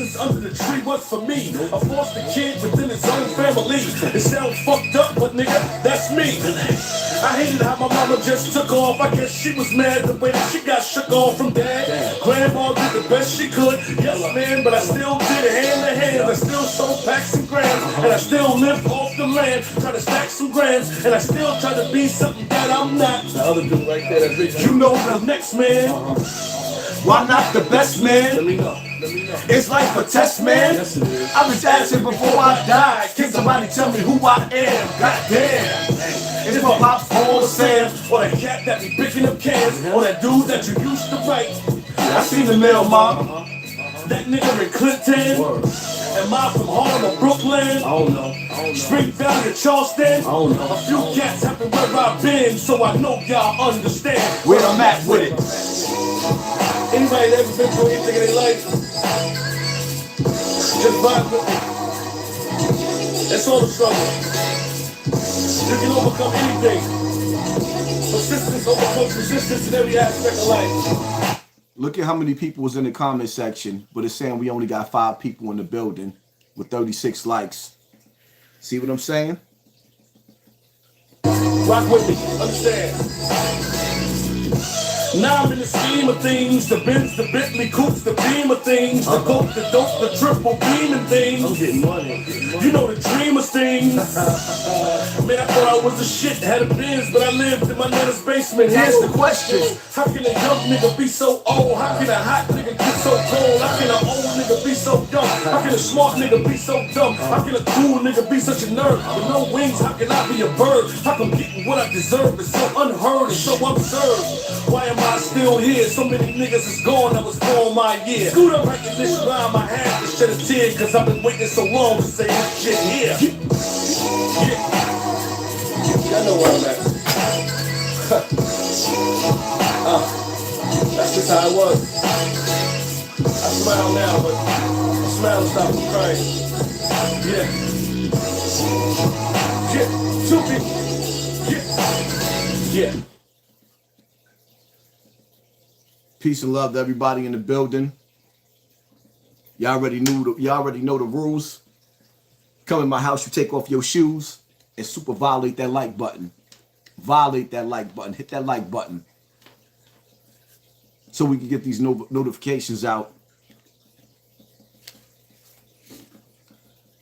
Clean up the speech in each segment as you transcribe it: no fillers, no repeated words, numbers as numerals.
presence under the tree was for me. A foster kid within his own family. It sounds fucked up, but nigga, that's me. I hated how my mama just took off. I guess she was mad the way that she got shook off from dad. Grandma did the best she could. Yes, man, but I still did it hand to hand. I still sold packs and grams. And I still lived off the land. Try to stack some grams. And I still try to be something that I'm not. The other dude right there, that big. You know the next man. Why not the best man? Let me know. It's like a test, man. Yes, it is. I was asking before I died. Can somebody tell me who I am? Goddamn. It's my pops, Paul, Sam, or that cat that be picking up cans, or that dude that you used to write. I seen the mail, mom. That nigga in Clinton. Am I from Harlem or Brooklyn? I don't know. Spring Valley or Charleston? I don't know. A few cats have been where I've been, so I know y'all understand where I'm at with it. Anybody that ever been through anything in their life, just vibe with me. That's all the struggle. You can overcome anything. Persistence overcomes resistance in every aspect of life. Look at how many people was in the comment section, but it's saying we only got 5 people in the building with 36 likes. See what I'm saying? Rock with me, understand. Now I'm in the scheme of things, the Benz, the Bentley, Coops, the beam of things, the coke, the dope, the triple beam and things. I'm getting money. You know the dream of things. Man, I thought I was a shit, had a Benz, but I lived in my nana's basement. Here's the question: how can a young nigga be so old? How can a hot nigga get so cold? How can an old nigga be so dumb? How can a smart nigga be so dumb? How can a cool nigga be such a nerd? With no wings, how can I be a bird? How come getting what I deserve is so unheard and so absurd? Why am I still here? So many niggas is gone that was born my year. Scoot up writing this rhyme, I had to shed a tear, cause I've been waiting so long to say this shit here. Yeah. Y'all know where I'm at. That's just how it was. I smile now, but I smile and stop from crying. Yeah. 2 people. Yeah. Peace and love to everybody in the building. Y'all already know the rules. Come in my house, you take off your shoes and super violate that like button. Violate that like button. Hit that like button. So we can get these notifications out.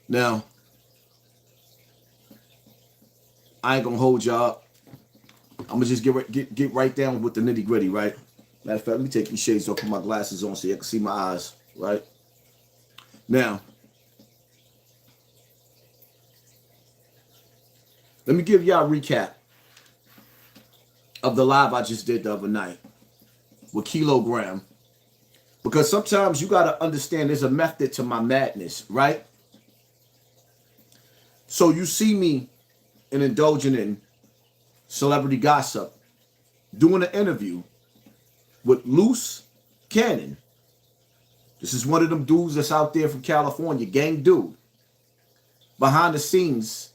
Now, I ain't gonna hold y'all up. I'm gonna just get right down with the nitty gritty, right? Matter of fact, let me take these shades off, put my glasses on so you can see my eyes, right? Now, let me give y'all a recap of the live I just did the other night with Kilogram. Because sometimes you got to understand there's a method to my madness, right? So you see me indulging in celebrity gossip, doing an interview with Luce Cannon. This is one of them dudes that's out there from California, gang dude. Behind the scenes,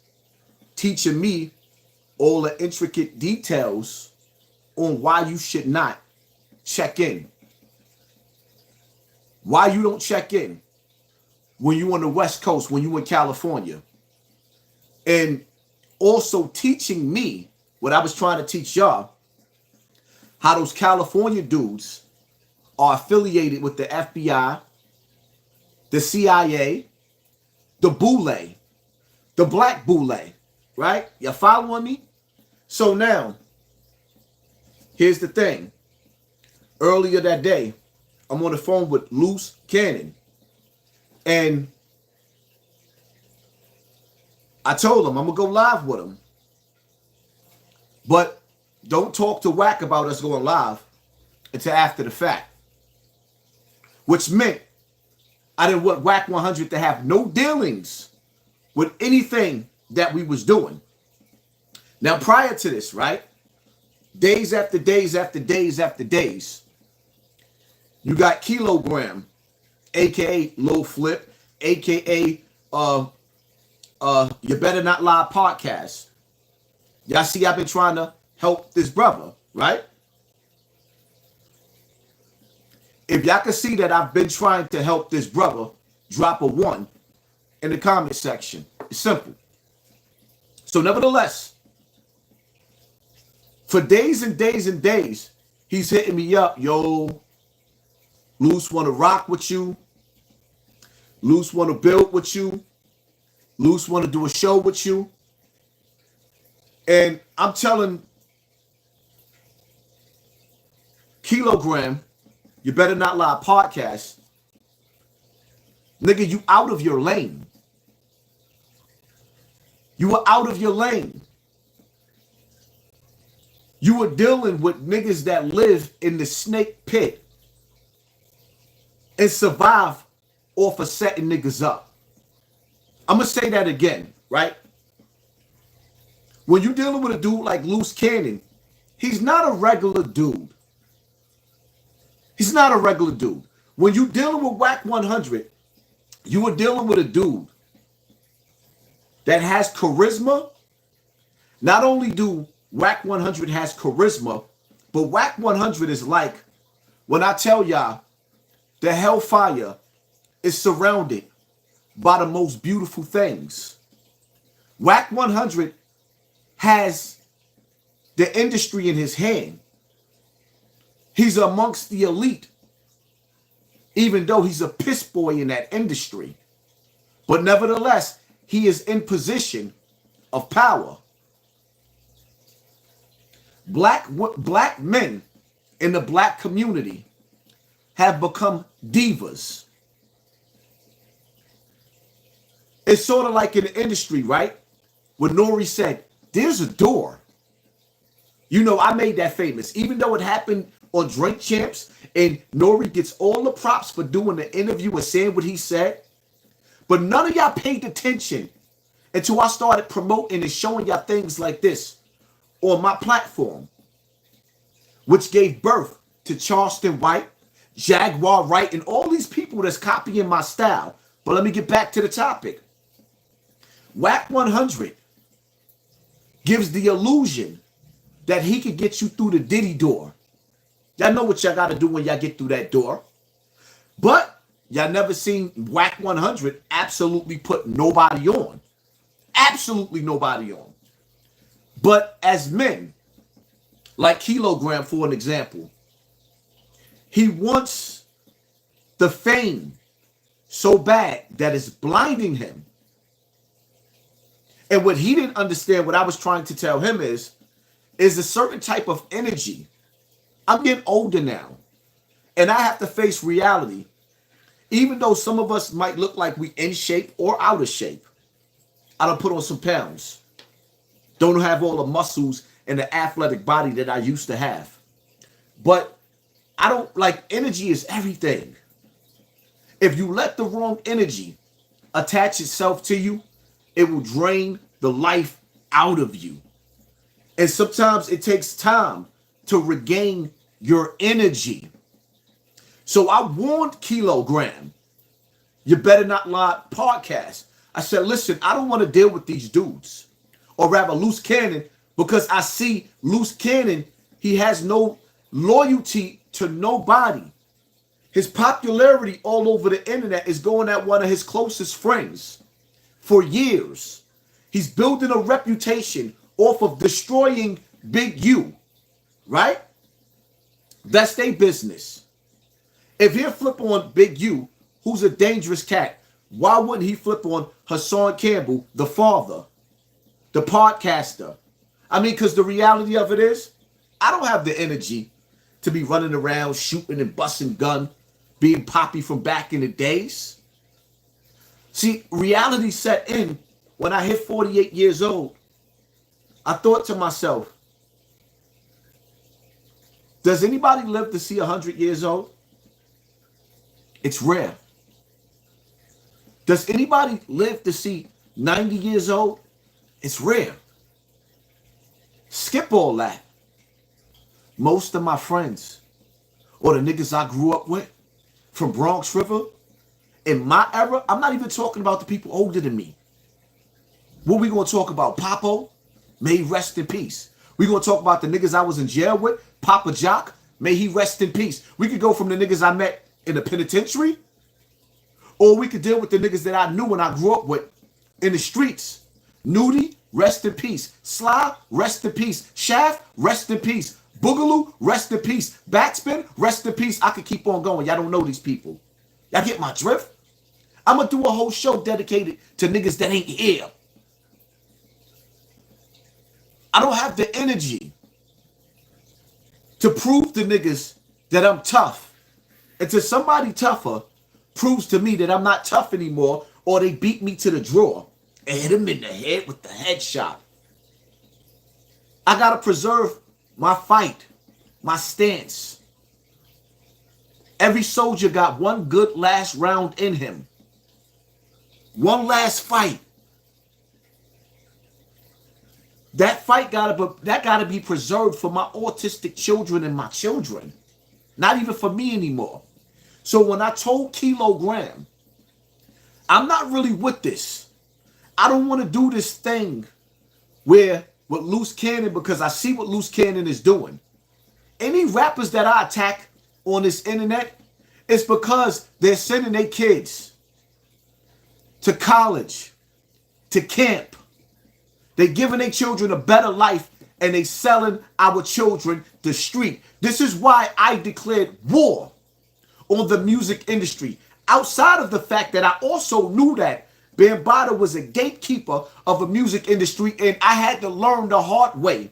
teaching me all the intricate details on why you should not check in. Why you don't check in when you on the West Coast, when you in California. And also teaching me what I was trying to teach y'all, how those California dudes are affiliated with the FBI, the CIA, the Boule, the Black Boule, right? You following me? So now, here's the thing. Earlier that day, I'm on the phone with Luce Cannon. And I told him I'm going to go live with him. But don't talk to Wack about us going live until after the fact. Which meant I didn't want Wack 100 to have no dealings with anything that we was doing. Now, prior to this, right? Days after days after days after days, you got Kilogram, a.k.a. Lil Flip, a.k.a. You Better Not Lie podcast. Y'all see I've been trying to help this brother, right? If y'all can see that I've been trying to help this brother drop a 1 in the comment section. It's simple. So nevertheless, for days and days and days, he's hitting me up. Yo, Luce want to rock with you. Luce want to build with you. Luce want to do a show with you. And I'm telling Kilogram, You Better Not Lie podcast, nigga, you out of your lane. You are out of your lane. You are dealing with niggas that live in the snake pit and survive off of setting niggas up. I'm going to say that again, right? When you're dealing with a dude like Luce Cannon, he's not a regular dude. He's not a regular dude. When you're dealing with Wack 100, you are dealing with a dude that has charisma. Not only do Wack 100 has charisma, but Wack 100 is like, when I tell y'all, the hellfire is surrounded by the most beautiful things. Wack 100 has the industry in his hand. He's amongst the elite, even though he's a piss boy in that industry. But nevertheless, he is in position of power. Black men in the black community have become divas. It's sort of like in the industry, right? When Nori said, there's a door. You know, I made that famous. Even though it happened on Drink Champs and Nori gets all the props for doing the interview and saying what he said. But none of y'all paid attention until I started promoting and showing y'all things like this on my platform, which gave birth to Charleston White, Jaguar Wright, and all these people that's copying my style. But let me get back to the topic. Wack 100 gives the illusion that he could get you through the Diddy door. Y'all know what y'all got to do when y'all get through that door. But y'all never seen Wack 100 absolutely put nobody on. Absolutely nobody on. But as men, like Kilogram for an example, he wants the fame so bad that it's blinding him. And what he didn't understand, what I was trying to tell him is a certain type of energy. I'm getting older now, and I have to face reality. Even though some of us might look like we in shape or out of shape, I done put on some pounds. Don't have all the muscles and the athletic body that I used to have. But I don't like, energy is everything. If you let the wrong energy attach itself to you, it will drain the life out of you. And sometimes it takes time to regain your energy. So I warned Kilogram, You Better Not Lie podcast. I said, listen, I don't want to deal with these dudes. Or rather, Luce Cannon, because I see Luce Cannon, he has no loyalty to nobody. His popularity all over the internet is going at one of his closest friends for years. He's building a reputation off of destroying Big U, right? That's their business. If he'll flip on Big U, who's a dangerous cat, why wouldn't he flip on HASSAN Campbell, the father, the podcaster? I mean, because the reality of it is, I don't have the energy to be running around shooting and busting gun, being Poppy from back in the days. See, reality set in when I hit 48 years old. I thought to myself, does anybody live to see 100 years old? It's rare. Does anybody live to see 90 years old? It's rare. Skip all that. Most of my friends, or the niggas I grew up with from Bronx River, in my era, I'm not even talking about the people older than me. What we gonna talk about? Papo, may he rest in peace. We gonna talk about the niggas I was in jail with, Papa Jock, may he rest in peace. We could go from the niggas I met in the penitentiary, Or we could deal with the niggas that I knew and I grew up with in the streets. Nudie, rest in peace. Sly, rest in peace. Shaft, rest in peace. Boogaloo, rest in peace. Backspin, rest in peace. I could keep on going. Y'all don't know these people. Y'all get my drift? I'm going to do a whole show dedicated to niggas that ain't here. I don't have the energy to prove to niggas that I'm tough. Until somebody tougher proves to me that I'm not tough anymore, or they beat me to the draw and hit him in the head with the headshot. I gotta preserve my fight, my stance. Every soldier got one good last round in him. One last fight. That fight gotta be preserved for my autistic children and my children. Not even for me anymore. So when I told Kilogram, I'm not really with this. I don't want to do this thing with Luce Cannon, because I see what Luce Cannon is doing. Any rappers that I attack on this internet, it's because they're sending their kids to college, to camp. They're giving their children a better life, and they selling our children the street. This is why I declared war on the music industry. Outside of the fact that I also knew that Bambaataa was a gatekeeper of a music industry, and I had to learn the hard way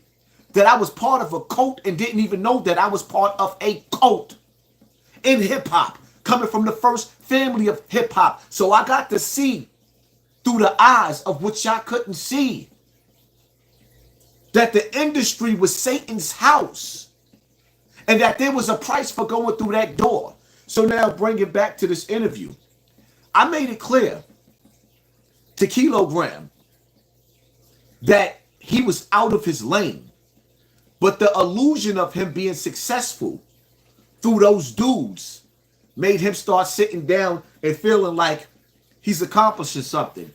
that I was part of a cult and didn't even know that I was part of a cult in hip-hop, coming from the first family of hip-hop. So I got to see through the eyes of which I couldn't see, that the industry was Satan's house and that there was a price for going through that door. So now bring it back to this interview. I made it clear to Kilogram that he was out of his lane, but the illusion of him being successful through those dudes made him start sitting down and feeling like he's accomplishing something.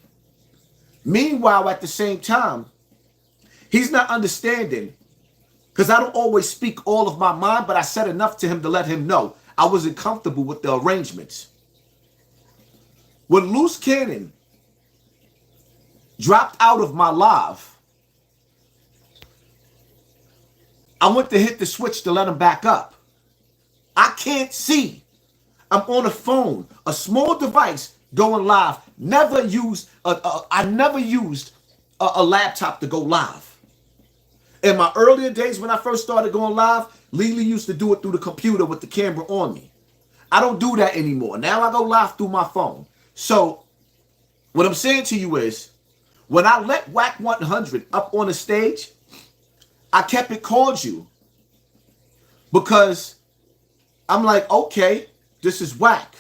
Meanwhile, at the same time, he's not understanding, because I don't always speak all of my mind, but I said enough to him to let him know I wasn't comfortable with the arrangements. When Luce Cannon dropped out of my live, I went to hit the switch to let him back up. I can't see. I'm on a phone, a small device going live. I never used a laptop to go live. In my earlier days when I first started going live, Lily used to do it through the computer with the camera on me. I don't do that anymore. Now I go live through my phone. So what I'm saying to you is, when I let Wack 100 up on the stage, I kept it cordial because I'm like, okay, this is Wack.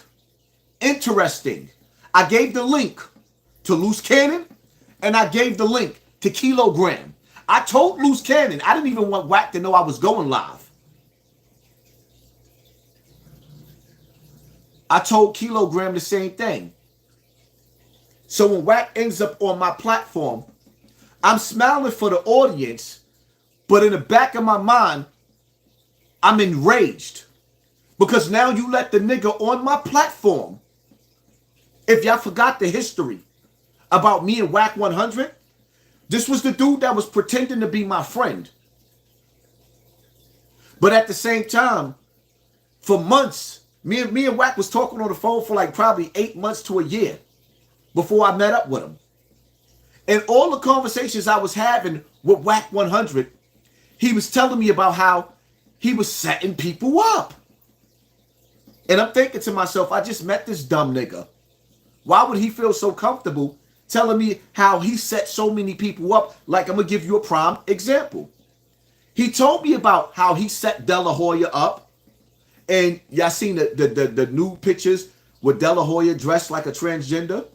Interesting. I gave the link to Luce Cannon and I gave the link to Kilogram. I told Luce Cannon I didn't even want Wack to know I was going live. I told Kilogram the same thing. So when Wack ends up on my platform, I'm smiling for the audience, but in the back of my mind, I'm enraged. Because now you let the nigga on my platform, if y'all forgot the history about me and Wack 100, this was the dude that was pretending to be my friend. But at the same time, for months, me and Wack was talking on the phone for like probably 8 months to a year before I met up with him. And all the conversations I was having with Wack 100, he was telling me about how he was setting people up. And I'm thinking to myself, I just met this dumb nigga. Why would he feel so comfortable telling me how he set so many people up? Like, I'm going to give you a prime example. He told me about how he set De La Hoya up. And y'all seen the new pictures with De La Hoya dressed like a transgender?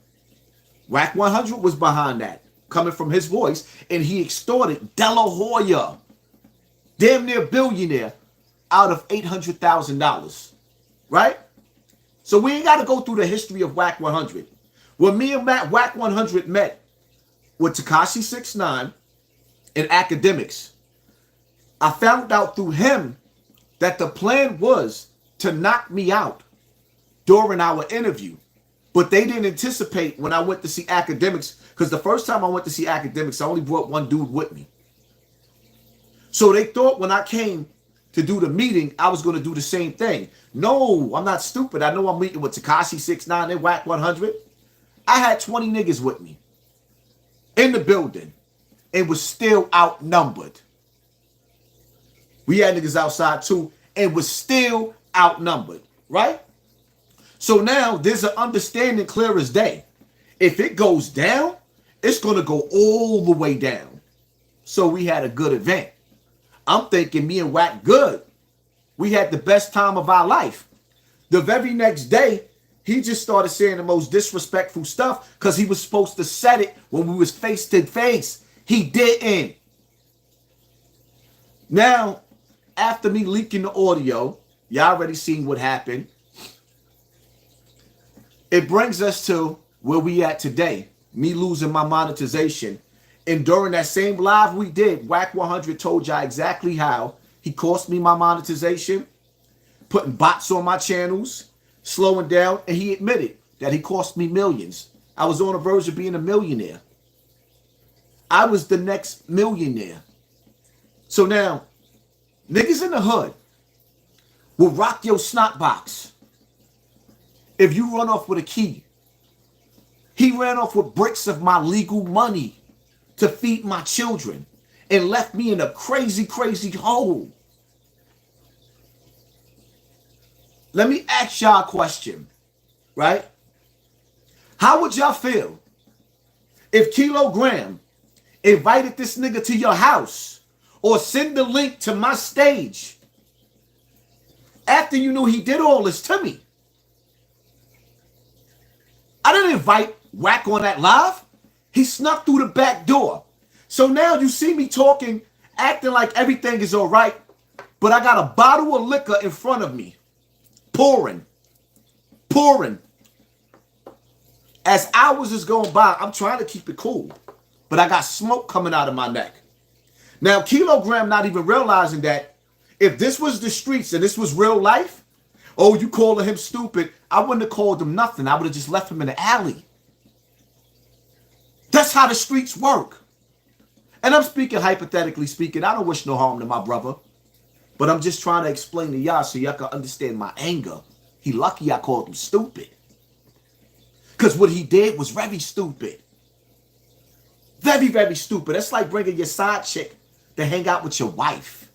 Wack 100 was behind that, coming from his voice. And he extorted De La Hoya, damn near billionaire, out of $800,000. Right? So we ain't got to go through the history of Wack 100. When me and Wack 100 met with Tekashi 6ix9ine and academics, I found out through him that the plan was to knock me out during our interview. But they didn't anticipate when I went to see academics, because the first time I went to see academics, I only brought one dude with me. So they thought when I came to do the meeting, I was going to do the same thing. No, I'm not stupid. I know I'm meeting with Tekashi 6ix9ine and Wack 100. I had 20 niggas with me in the building and was still outnumbered. We had niggas outside too and was still outnumbered, right? So now there's an understanding clear as day. If it goes down, it's going to go all the way down. So we had a good event. I'm thinking me and Wack good. We had the best time of our life. The very next day, he just started saying the most disrespectful stuff because he was supposed to set it when we was face to face. He didn't. Now, after me leaking the audio, y'all already seen what happened. It brings us to where we at today. Me losing my monetization. And during that same live we did, Wack 100 told y'all exactly how he cost me my monetization, putting bots on my channels, slowing down, and he admitted that he cost me millions. I was on the verge of being a millionaire. I was the next millionaire. So now, niggas in the hood will rock your snot box if you run off with a key. He ran off with bricks of my legal money to feed my children and left me in a crazy, crazy hole. Let me ask y'all a question, right? How would y'all feel if Kilogram invited this nigga to your house or send the link to my stage after you knew he did all this to me? I didn't invite Wack on that live. He snuck through the back door. So now you see me talking, acting like everything is all right, but I got a bottle of liquor in front of me. Pouring. As hours is going by, I'm trying to keep it cool, but I got smoke coming out of my neck. Now, Kilogram not even realizing that if this was the streets and this was real life, oh, you calling him stupid, I wouldn't have called him nothing. I would have just left him in the alley. That's how the streets work. And I'm speaking hypothetically speaking. I don't wish no harm to my brother. But I'm just trying to explain to y'all so y'all can understand my anger. He lucky I called him stupid. Because what he did was very stupid. Very, very stupid. That's like bringing your side chick to hang out with your wife.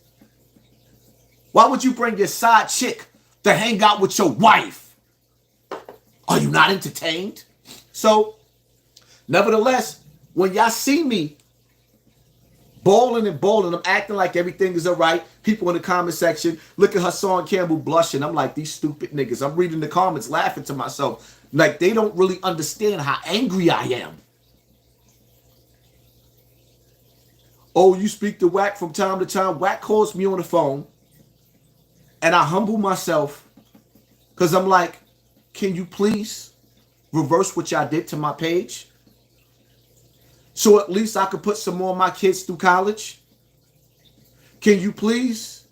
Why would you bring your side chick to hang out with your wife? Are you not entertained? So, nevertheless, when y'all see me balling, I'm acting like everything is all right. People in the comment section, look at HASSAN Campbell blushing. I'm like, these stupid niggas. I'm reading the comments, laughing to myself. Like, they don't really understand how angry I am. Oh, you speak to Wack from time to time. Wack calls me on the phone, and I humble myself because I'm like, can you please reverse what y'all did to my page? So at least I could put some more of my kids through college. Can you please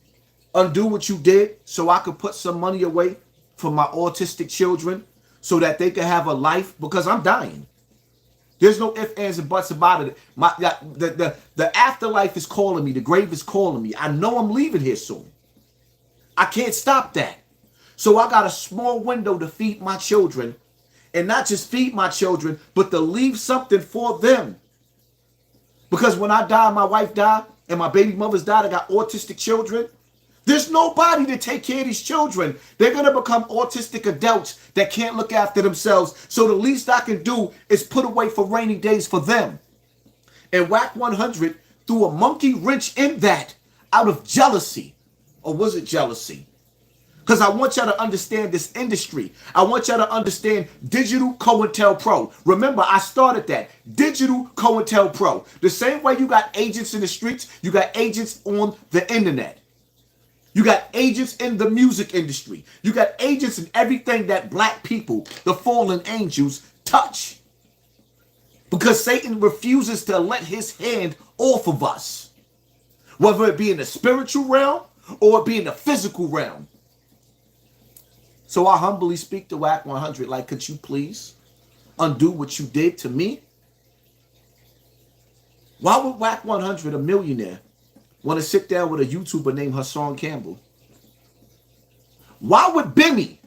undo what you did so I could put some money away for my autistic children so that they can have a life? Because I'm dying. There's no ifs, ands, and buts about it. The afterlife is calling me. The grave is calling me. I know I'm leaving here soon. I can't stop that. So I got a small window to feed my children. And not just feed my children, but to leave something for them. Because when I die, my wife died, and my baby mothers died, I got autistic children. There's nobody to take care of these children. They're going to become autistic adults that can't look after themselves. So the least I can do is put away for rainy days for them. And Wack 100 threw a monkey wrench in that out of jealousy. Or was it jealousy? Because I want y'all to understand this industry. I want y'all to understand digital COINTELPRO. Remember, I started that. Digital COINTELPRO. The same way you got agents in the streets, you got agents on the internet. You got agents in the music industry. You got agents in everything that black people, the fallen angels, touch. Because Satan refuses to let his hand off of us. Whether it be in the spiritual realm or it be in the physical realm. So I humbly speak to Wack 100, like, could you please undo what you did to me? Why would Wack 100, a millionaire, want to sit down with a YouTuber named HASSAN Campbell? Why would Bimmy,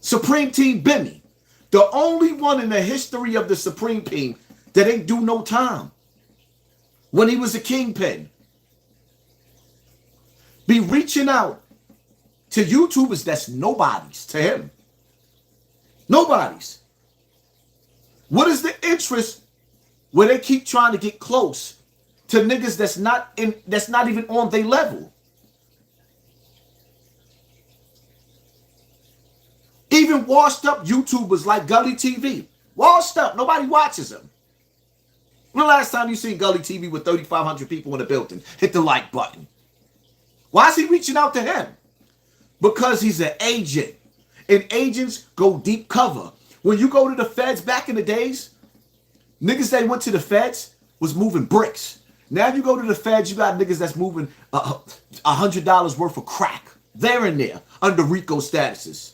Supreme Team Bimmy, the only one in the history of the Supreme Team that ain't do no time when he was a kingpin, be reaching out to YouTubers that's nobodies to him? Nobodies. What is the interest where they keep trying to get close to niggas that's not even on their level? Even washed up YouTubers like Gully TV. Washed up. Nobody watches them. When the last time you seen Gully TV with 3,500 people in the building? Hit the like button. Why is he reaching out to him? Because he's an agent. And agents go deep cover. When you go to the feds back in the days, niggas that went to the feds was moving bricks. Now you go to the feds, you got niggas that's moving $100 worth of crack. They're in there under RICO statuses.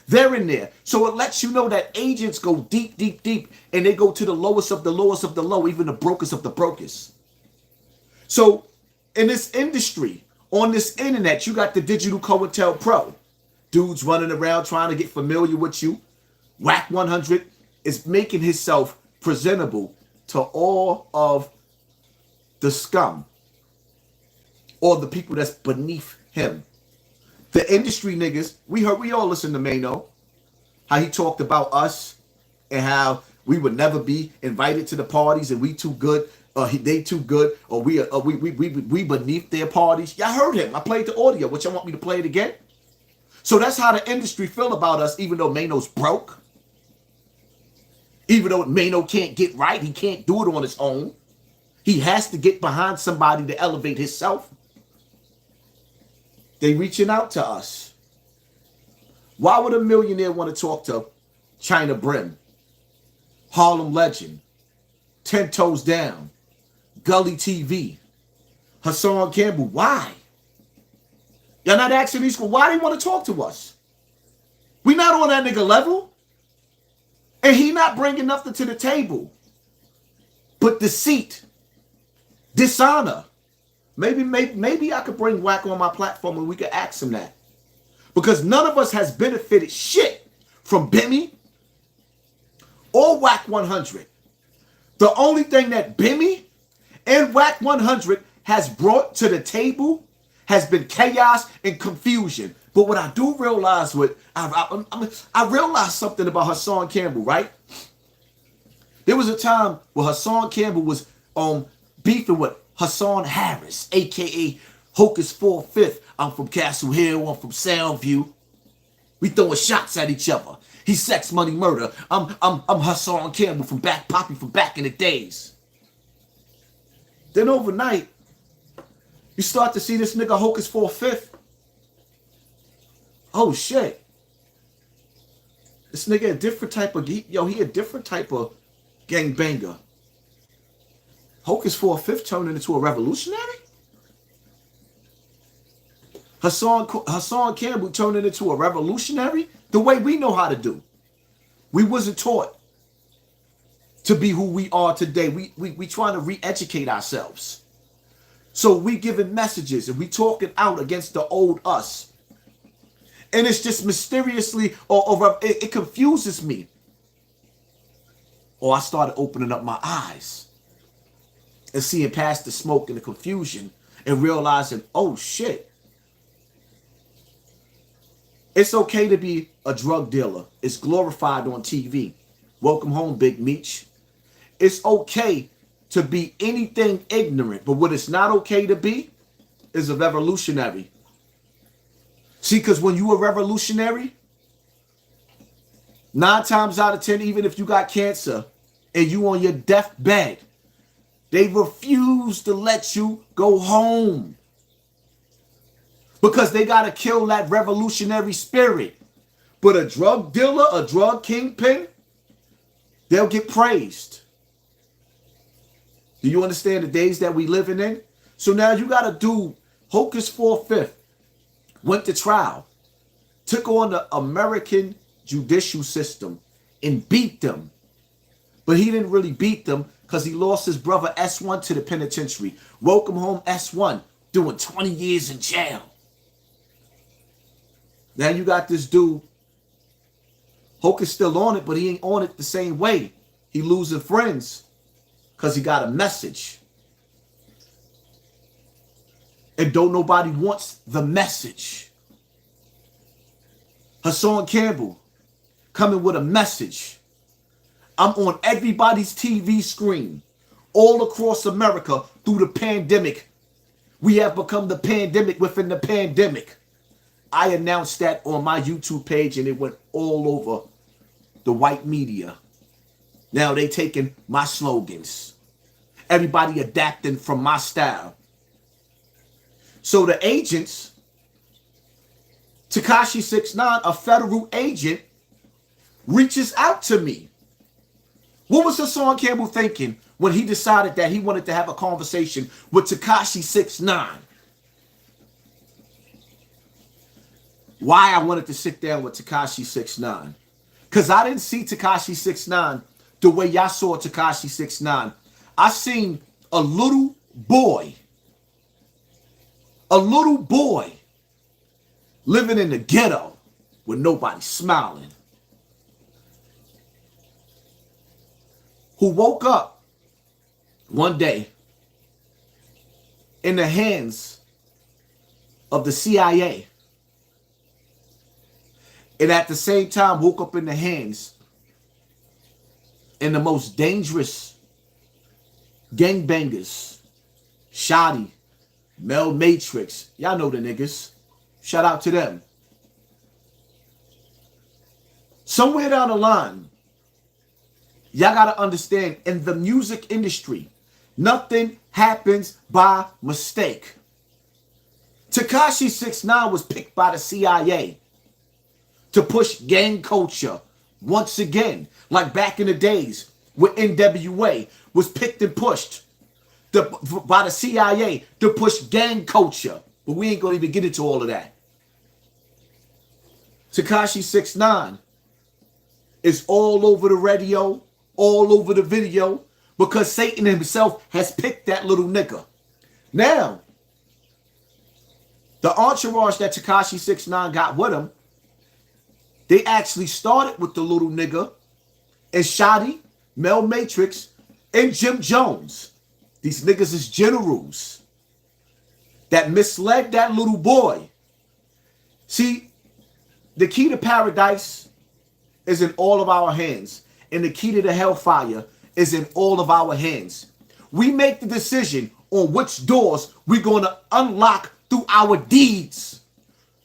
They're in there. So it lets you know that agents go deep, deep, deep, and they go to the lowest of the lowest of the low, even the brokest of the brokest. So in this industry, on this internet, you got the digital COINTELPRO. Dudes running around trying to get familiar with you. Wack 100 is making himself presentable to all of the scum or the people that's beneath him. The industry niggas, we all listen to Mano, how he talked about us and how we would never be invited to the parties and we too good, they too good, or we beneath their parties. Y'all heard him. I played the audio. What y'all want me to play it again? So that's how the industry feel about us, even though Mano's broke. Even though Mano can't get right, he can't do it on his own. He has to get behind somebody to elevate himself. They reaching out to us. Why would a millionaire want to talk to China Brim, Harlem Legend, 10 Toes Down, Gully TV, HASSAN Campbell? Why? Y'all not asking these people why they want to talk to us? We not on that nigga level. And he not bringing nothing to the table but deceit, dishonor. Maybe I could bring Wack on my platform and we could ask him that. Because none of us has benefited shit from Bimmy or Wack 100. The only thing that Bimmy and Wack 100 has brought to the table has been chaos and confusion. But what I do realize I realized something about HASSAN Campbell, right? There was a time where HASSAN Campbell was beefing with Hassan Harris, aka Hocus 4/5. I'm from Castle Hill, I'm from Soundview. We throwing shots at each other. He's Sex Money Murder. I'm HASSAN Campbell from back in the days. Then overnight, you start to see this nigga Hocus 4/5. Oh shit. This nigga a different type of he a different type of gangbanger. Hocus 4/5 turning into a revolutionary? Hassan Campbell turning into a revolutionary? The way we know how to do. We wasn't taught to be who we are today. We trying to re-educate ourselves. So we giving messages and we talking out against the old us. And it's just mysteriously, it confuses me. Or I started opening up my eyes and seeing past the smoke and the confusion and realizing, oh shit. It's okay to be a drug dealer. It's glorified on TV. Welcome home, Big Meech. It's okay to be anything ignorant, but what it's not okay to be is a revolutionary. See, because when you a revolutionary, 9 times out of 10, even if you got cancer and you on your deathbed, they refuse to let you go home because they got to kill that revolutionary spirit. But a drug dealer, a drug kingpin, they'll get praised. Do you understand the days that we living in? So now you got a dude, Hocus 4/5, went to trial. took on the American judicial system and beat them. But he didn't really beat them because he lost his brother S1 to the penitentiary. Welcome home S1, doing 20 years in jail. Now you got this dude, Hulk is still on it, but he ain't on it the same way. He losing friends because he got a message. And don't nobody wants the message. HASSAN Campbell coming with a message. I'm on everybody's TV screen all across America through the pandemic. We have become the pandemic within the pandemic. I announced that on my YouTube page and it went all over the white media. Now they taking my slogans. Everybody adapting from my style. So the agents, Tekashi 6ix9ine, a federal agent, reaches out to me. What was HASSAN Campbell thinking when he decided that he wanted to have a conversation with Tekashi 6ix9ine? Why I wanted to sit down with Tekashi 6ix9ine? Because I didn't see Tekashi 6ix9ine the way y'all saw Tekashi 6ix9ine. I seen a little boy living in the ghetto with nobody smiling, who woke up one day in the hands of the CIA, and at the same time woke up in the hands in the most dangerous gangbangers, Shoddy, Mel Matrix. Y'all know the niggas. Shout out to them. Somewhere down the line, y'all gotta understand, in the music industry, nothing happens by mistake. Tekashi 6ix9ine was picked by the CIA to push gang culture once again, like back in the days with NWA was picked and pushed by the CIA to push gang culture. But we ain't gonna even get into all of that. Tekashi 6ix9ine is all over the radio, all over the video, because Satan himself has picked that little nigga. Now, the entourage that Tekashi 6ix9ine got with him, they actually started with the little nigga and Shoddy, Mel Matrix, and Jim Jones. These niggas is generals that misled that little boy. See, the key to paradise is in all of our hands, and the key to the hellfire is in all of our hands. We make the decision on which doors we're going to unlock through our deeds,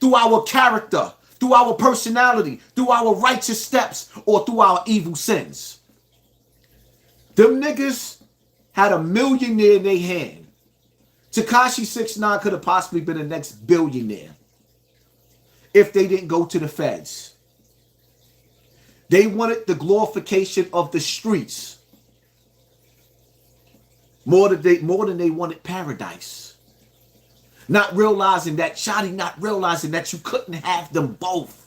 through our character, through our personality, through our righteous steps, or through our evil sins. Them niggas had a millionaire in their hand. Tekashi 6ix9ine could have possibly been the next billionaire if they didn't go to the feds. They wanted the glorification of the streets more than they wanted paradise. Not realizing that, Shoddy not realizing that you couldn't have them both.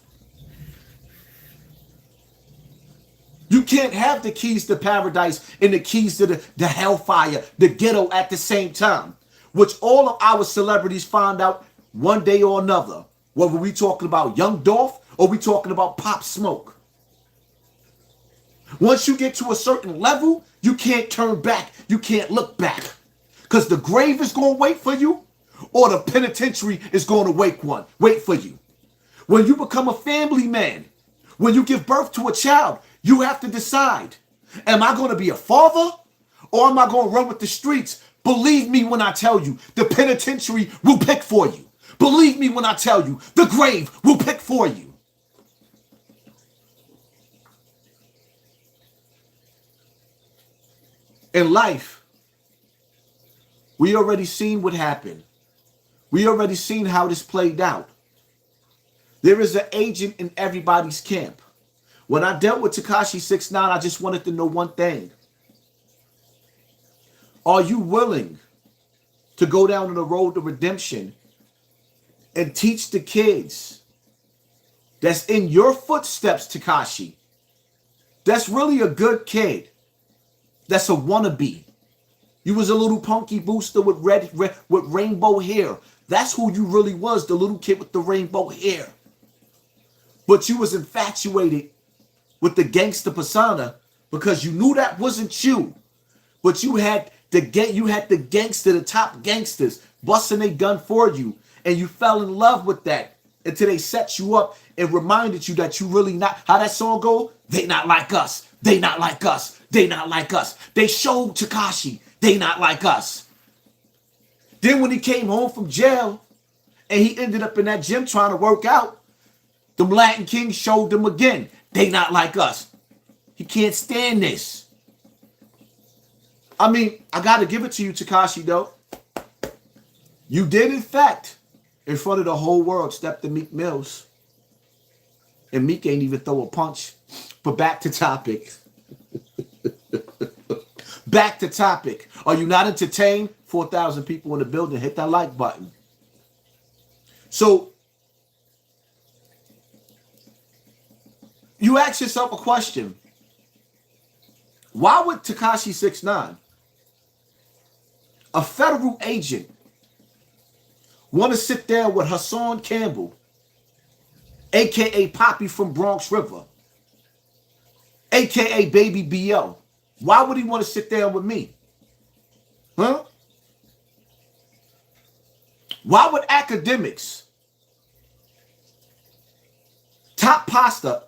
You can't have the keys to paradise and the keys to the hellfire, the ghetto at the same time, which all of our celebrities found out one day or another. Whether we talking about Young Dolph or we talking about Pop Smoke. Once you get to a certain level, you can't turn back. You can't look back. Because the grave is going to wait for you, or the penitentiary is going to wait for you. When you become a family man, when you give birth to a child, you have to decide, am I going to be a father or am I going to run with the streets? Believe me when I tell you, the penitentiary will pick for you. Believe me when I tell you, the grave will pick for you. In life, we already seen what happened. We already seen how this played out. There is an agent in everybody's camp. When I dealt with Tekashi 6ix9ine, I just wanted to know one thing. Are you willing to go down on the road to redemption and teach the kids that's in your footsteps, Tekashi, that's really a good kid, that's a wannabe. You was a little punky booster with with rainbow hair. That's who you really was, the little kid with the rainbow hair. But you was infatuated with the gangster persona because you knew that wasn't you. But you had the gangster, the top gangsters busting a gun for you, and you fell in love with that until they set you up and reminded you that you really not. How that song go? They not like us. They not like us. They not like us. They showed Tekashi they not like us. Then when he came home from jail and he ended up in that gym trying to work out, the Latin Kings showed them again they not like us. He can't stand this. I mean, I got to give it to you, Tekashi, though. You did, in fact, in front of the whole world, step to Meek Mills. And Meek ain't even throw a punch. But back to topic. Back to topic. Are you not entertained? 4,000 people in the building. Hit that like button. So, you ask yourself a question. Why would Tekashi 6ix9ine, a federal agent, want to sit there with HASSAN Campbell, a.k.a. Poppy from Bronx River, a.k.a. Baby BL? Why would he want to sit there with me? Huh? Why would academics, top podcaster,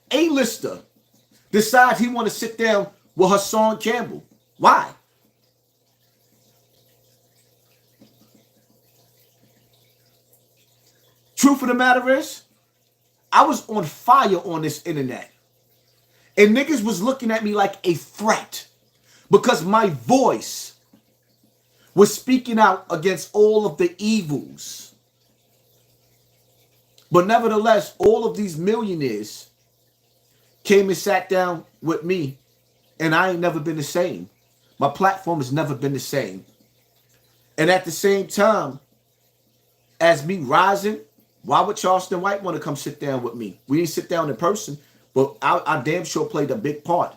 A-lister, decide he want to sit down with HASSAN Campbell? Why? Truth of the matter is, I was on fire on this internet. And niggas was looking at me like a threat because my voice was speaking out against all of the evils. But nevertheless, all of these millionaires came and sat down with me, and I ain't never been the same. My platform has never been the same. And at the same time, as me rising, why would Charleston White want to come sit down with me? We didn't sit down in person, but I damn sure played a big part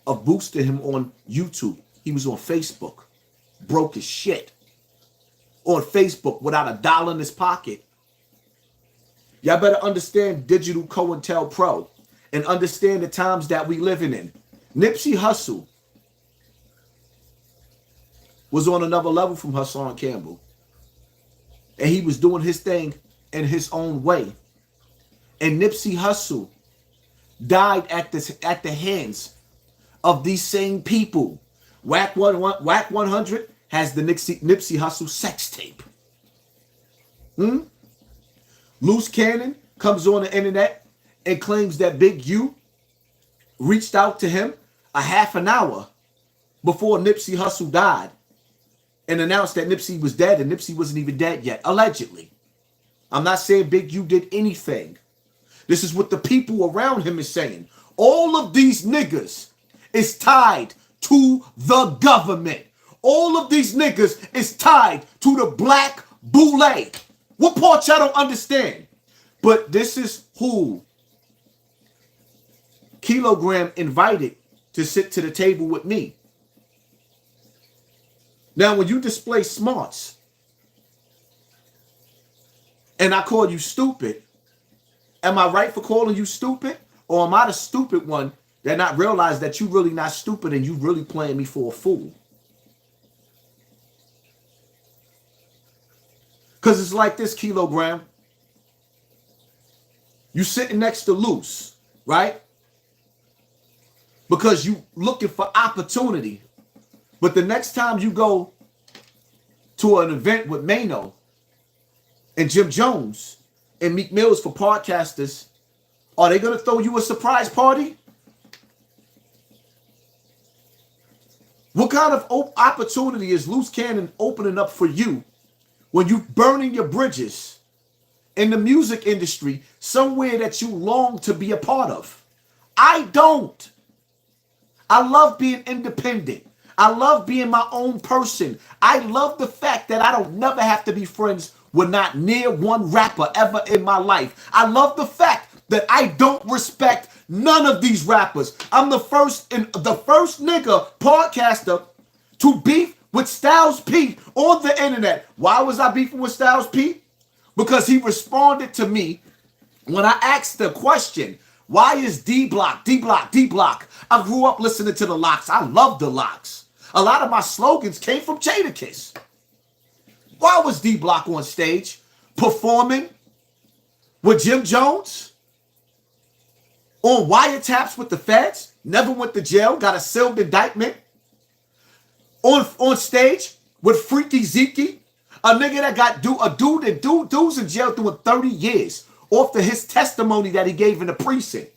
of boosting him on YouTube. He was on Facebook, broke as shit. On Facebook without $1 in his pocket. Y'all better understand digital COINTELPRO and understand the times that we living in. Nipsey Hussle was on another level from HASSAN Campbell. And he was doing his thing in his own way. And Nipsey Hussle died at the hands of these same people. Wack 100 has the Nipsey Hussle sex tape. Luce Cannon comes on the internet and claims that Big U reached out to him a half an hour before Nipsey Hussle died and announced that Nipsey was dead, and Nipsey wasn't even dead yet, allegedly. I'm not saying Big U did anything. This is what the people around him is saying. All of these niggas is tied to the government. All of these niggas is tied to the black boule. What part y'all don't understand? But this is who Kilogram invited to sit to the table with me. Now, when you display smarts and I call you stupid, am I right for calling you stupid? Or am I the stupid one that not realize that you really not stupid and you really playing me for a fool? Because it's like this, Kilogram. You sitting next to Luce, right? Because you looking for opportunity. But the next time you go to an event with Mano and Jim Jones and Meek Mills for podcasters, are they going to throw you a surprise party? What kind of opportunity is Luce Cannon opening up for you when you burning your bridges in the music industry somewhere that you long to be a part of? I don't. I love being independent. I love being my own person. I love the fact that I don't never have to be friends were not near one rapper ever in my life. I love the fact that I don't respect none of these rappers. I'm the first nigga podcaster to beef with Styles P on the internet. Why was I beefing with Styles P? Because he responded to me when I asked the question, why is D-Block, D-Block, D-Block? I grew up listening to the Locks. I love the Locks. A lot of my slogans came from Jadakiss. Why was D-Block on stage performing with Jim Jones? On wiretaps with the feds? Never went to jail, got a sealed indictment? On stage with Freaky Zeke? A nigga that got dudes in jail doing 30 years off of his testimony that he gave in the precinct.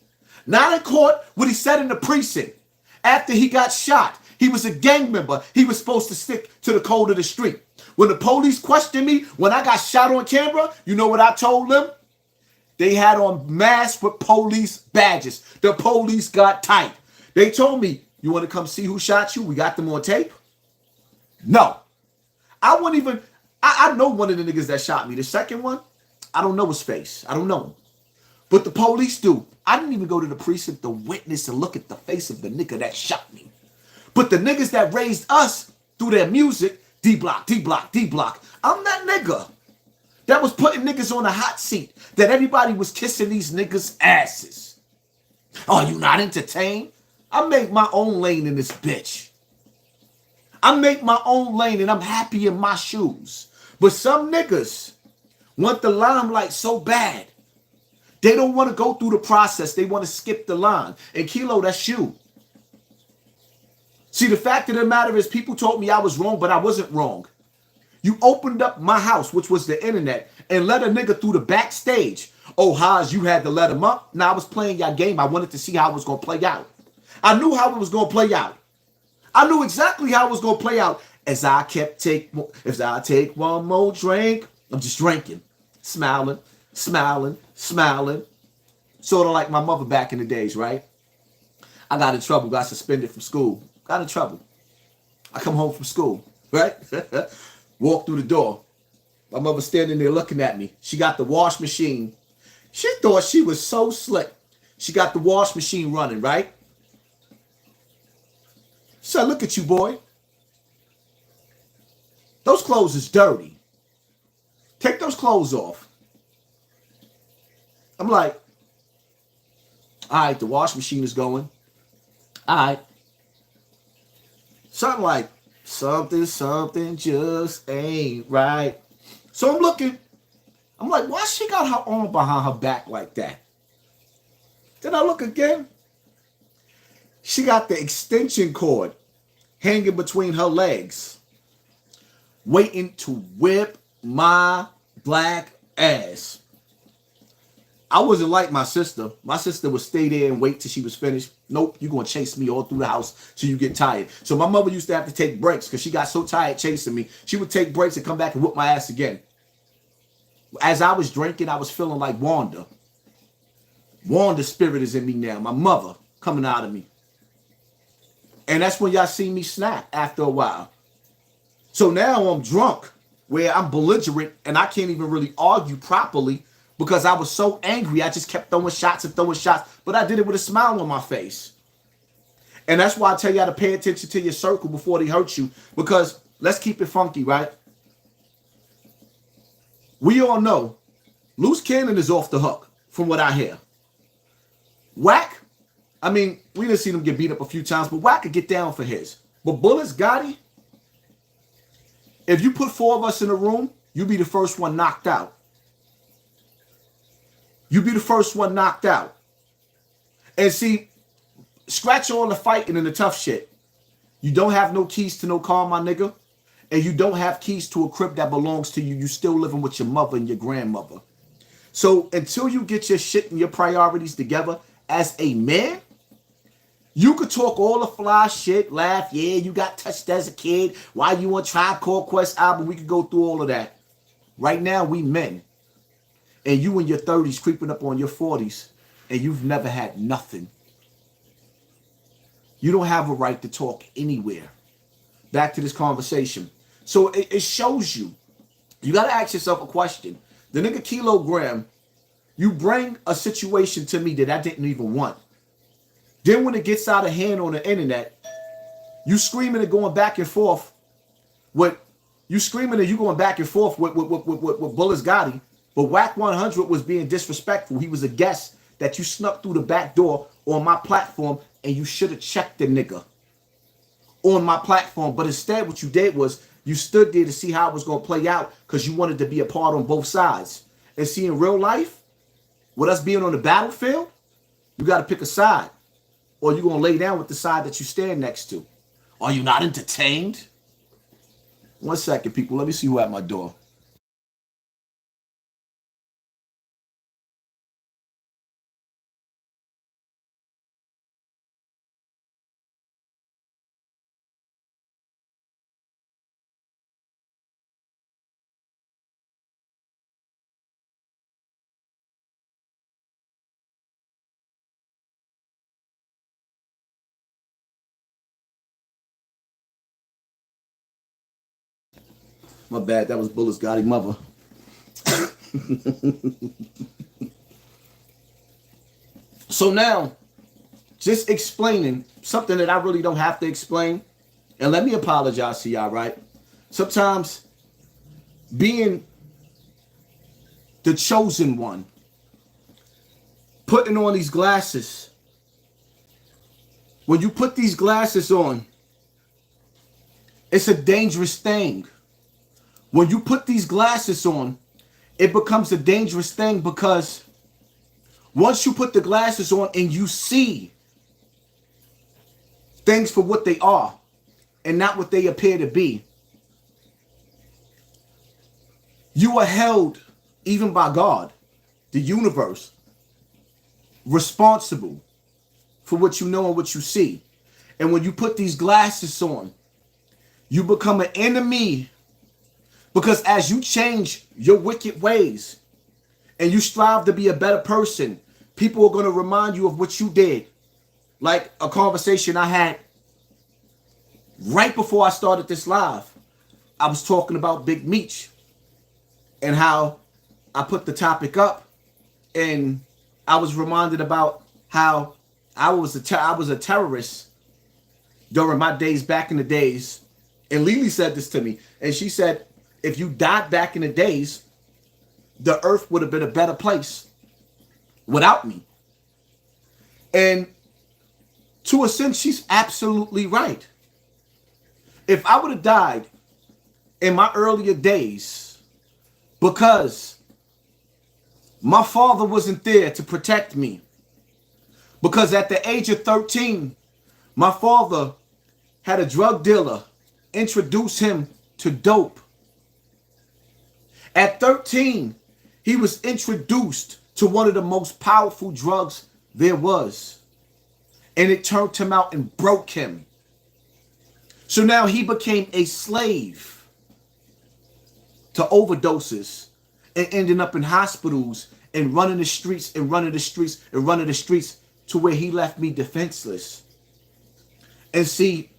Not in court, what he said in the precinct. After he got shot, he was a gang member. He was supposed to stick to the code of the street. When the police questioned me, when I got shot on camera, you know what I told them? They had on masks with police badges. The police got tight. They told me, you want to come see who shot you? We got them on tape. No. I wouldn't even, I know one of the niggas that shot me. The second one, I don't know his face. I don't know him. But the police do. I didn't even go to the precinct to witness and look at the face of the nigga that shot me. But the niggas that raised us through their music, D-Block, D-Block, D-Block. I'm that nigga that was putting niggas on a hot seat, that everybody was kissing these niggas' asses. Oh, you not entertained? I make my own lane in this bitch. I make my own lane and I'm happy in my shoes. But some niggas want the limelight so bad. They don't want to go through the process. They want to skip the line. And Kilo, that's you. See, the fact of the matter is people told me I was wrong, but I wasn't wrong. You opened up my house, which was the internet, and let a nigga through the backstage. Oh, Haas, you had to let him up? Now I was playing your game. I wanted to see how it was going to play out. I knew how it was going to play out. I knew exactly how it was going to play out. As I take one more drink, I'm just drinking, smiling, smiling, smiling. Sort of like my mother back in the days, right? I got in trouble, got suspended from school. Got in trouble. I come home from school, right? Walk through the door. My mother standing there looking at me. She got the wash machine. She thought she was so slick. She got the wash machine running, right? So look at you, boy. Those clothes is dirty. Take those clothes off. I'm like, all right, the wash machine is going. All right. Something like, something just ain't right. So I'm looking. I'm like, why she got her arm behind her back like that? Then I look again. She got the extension cord hanging between her legs, waiting to whip my black ass. I wasn't like my sister. My sister would stay there and wait till she was finished. Nope, you're going to chase me all through the house till you get tired. So my mother used to have to take breaks because she got so tired chasing me. She would take breaks and come back and whoop my ass again. As I was drinking, I was feeling like Wanda. Wanda's spirit is in me now. My mother coming out of me. And that's when y'all see me snap after a while. So now I'm drunk, where I'm belligerent and I can't even really argue properly because I was so angry. I just kept throwing shots and throwing shots, but I did it with a smile on my face. And that's why I tell y'all to pay attention to your circle before they hurt you, because let's keep it funky, right? We all know Luce Cannon is off the hook from what I hear. Wack, I mean, we didn't see him get beat up a few times, but Wack could get down for his. But Bullets, Gotti, if you put 4 of us in a room, you be the first one knocked out. You be the first one knocked out. And see, scratch on the fighting and the tough shit. You don't have no keys to no car, my nigga. And you don't have keys to a crib that belongs to you. You still living with your mother and your grandmother. So until you get your shit and your priorities together as a man, you could talk all the fly shit, laugh, yeah, you got touched as a kid. Why you on Tribe Called Quest album? We could go through all of that. Right now, we men. And you in your 30s creeping up on your 40s, and you've never had nothing. You don't have a right to talk anywhere. Back to this conversation. So it shows you You got to ask yourself a question. The nigga Kilogram, you bring a situation to me that I didn't even want. Then when it gets out of hand on the internet, you screaming and going back and forth with Bullis Gotti, but Wack 100 was being disrespectful. He was a guest that you snuck through the back door on my platform, and you should have checked the nigga on my platform. But instead, what you did was you stood there to see how it was going to play out because you wanted to be a part on both sides. And see, in real life, with us being on the battlefield, you got to pick a side, or you're going to lay down with the side that you stand next to. Are you not entertained? 1 second, people. Let me see who at my door. My bad. That was Bullis Gotti mother. So now, just explaining something that I really don't have to explain. And let me apologize to y'all, right? Sometimes being the chosen one, putting on these glasses, when you put these glasses on, it's a dangerous thing. When you put these glasses on, it becomes a dangerous thing because once you put the glasses on and you see things for what they are and not what they appear to be, you are held, even by God, the universe, responsible for what you know and what you see. And when you put these glasses on, you become an enemy. Because as you change your wicked ways and you strive to be a better person, people are going to remind you of what you did. Like a conversation I had right before I started this live. I was talking about Big Meech and how I put the topic up, and I was reminded about how I was a terrorist during my days back in the days. And Lily said this to me, and she said, if you died back in the days, the earth would have been a better place without me. And to a sense, she's absolutely right. If I would have died in my earlier days because my father wasn't there to protect me, because at the age of 13, my father had a drug dealer introduce him to dope. At 13, he was introduced to one of the most powerful drugs there was. And it turned him out and broke him. So now he became a slave to overdoses and ending up in hospitals and running the streets and running the streets and running the streets to where he left me defenseless. And see,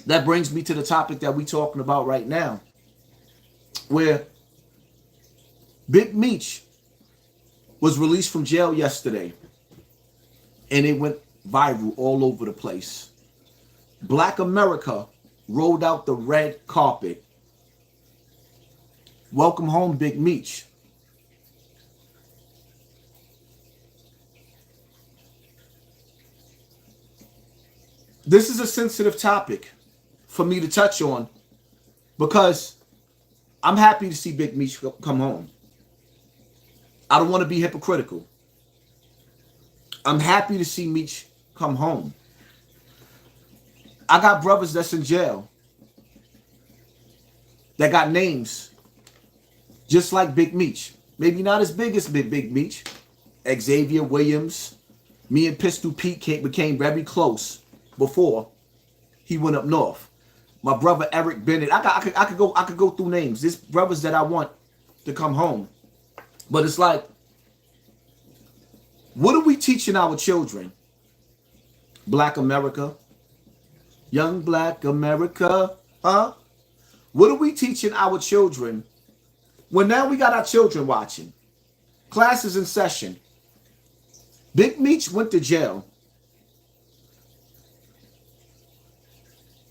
that brings me to the topic that we're talking about right now, where Big Meech was released from jail yesterday, and it went viral all over the place. Black America rolled out the red carpet. Welcome home, Big Meech. This is a sensitive topic for me to touch on because I'm happy to see Big Meech come home. I don't want to be hypocritical. I'm happy to see Meech come home. I got brothers that's in jail that got names just like Big Meech. Maybe not as big as Big Meech. Xavier Williams. Me and Pistol Pete became very close before he went up north. My brother Eric Bennett. I could go through names. There's brothers that I want to come home. But it's like, what are we teaching our children? Black America. Young Black America. Huh? What are we teaching our children Well, now we got our children watching. Classes in session. Big Meech went to jail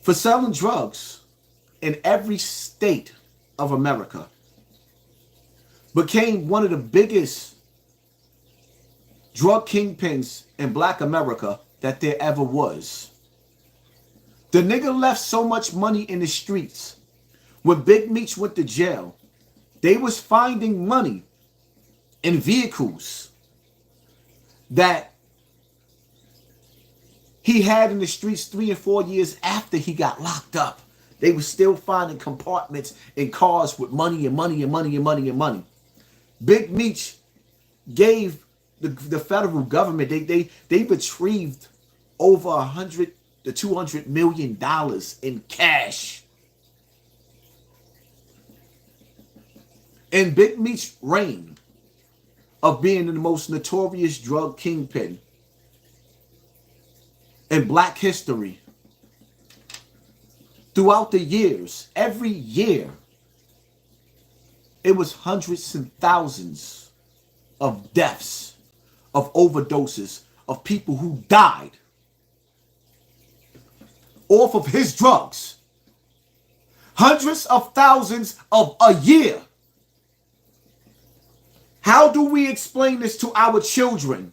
for selling drugs in every state of America. Became one of the biggest drug kingpins in Black America that there ever was. The nigga left so much money in the streets. When Big Meech went to jail, they was finding money in vehicles that he had in the streets 3 and 4 years after he got locked up. They were still finding compartments in cars with money and money and money and money and money. Big Meech gave the federal government, they retrieved over $100 to $200 million in cash. In Big Meech's reign of being the most notorious drug kingpin in Black history, throughout the years, every year, it was hundreds and thousands of deaths, of overdoses, of people who died off of his drugs. Hundreds of thousands of a year. How do we explain this to our children?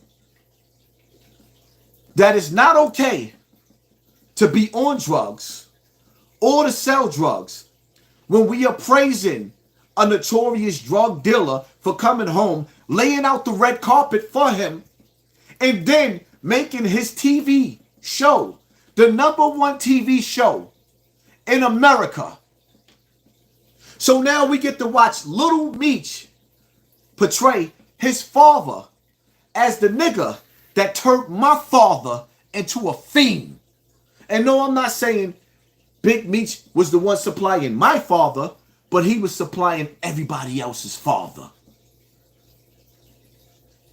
That it's not okay to be on drugs or to sell drugs when we are praising a notorious drug dealer for coming home, laying out the red carpet for him, and then making his TV show the #1 TV show in America. So now we get to watch little Meech portray his father as the nigga that turned my father into a fiend. And no, I'm not saying Big Meech was the one supplying my father, but he was supplying everybody else's father.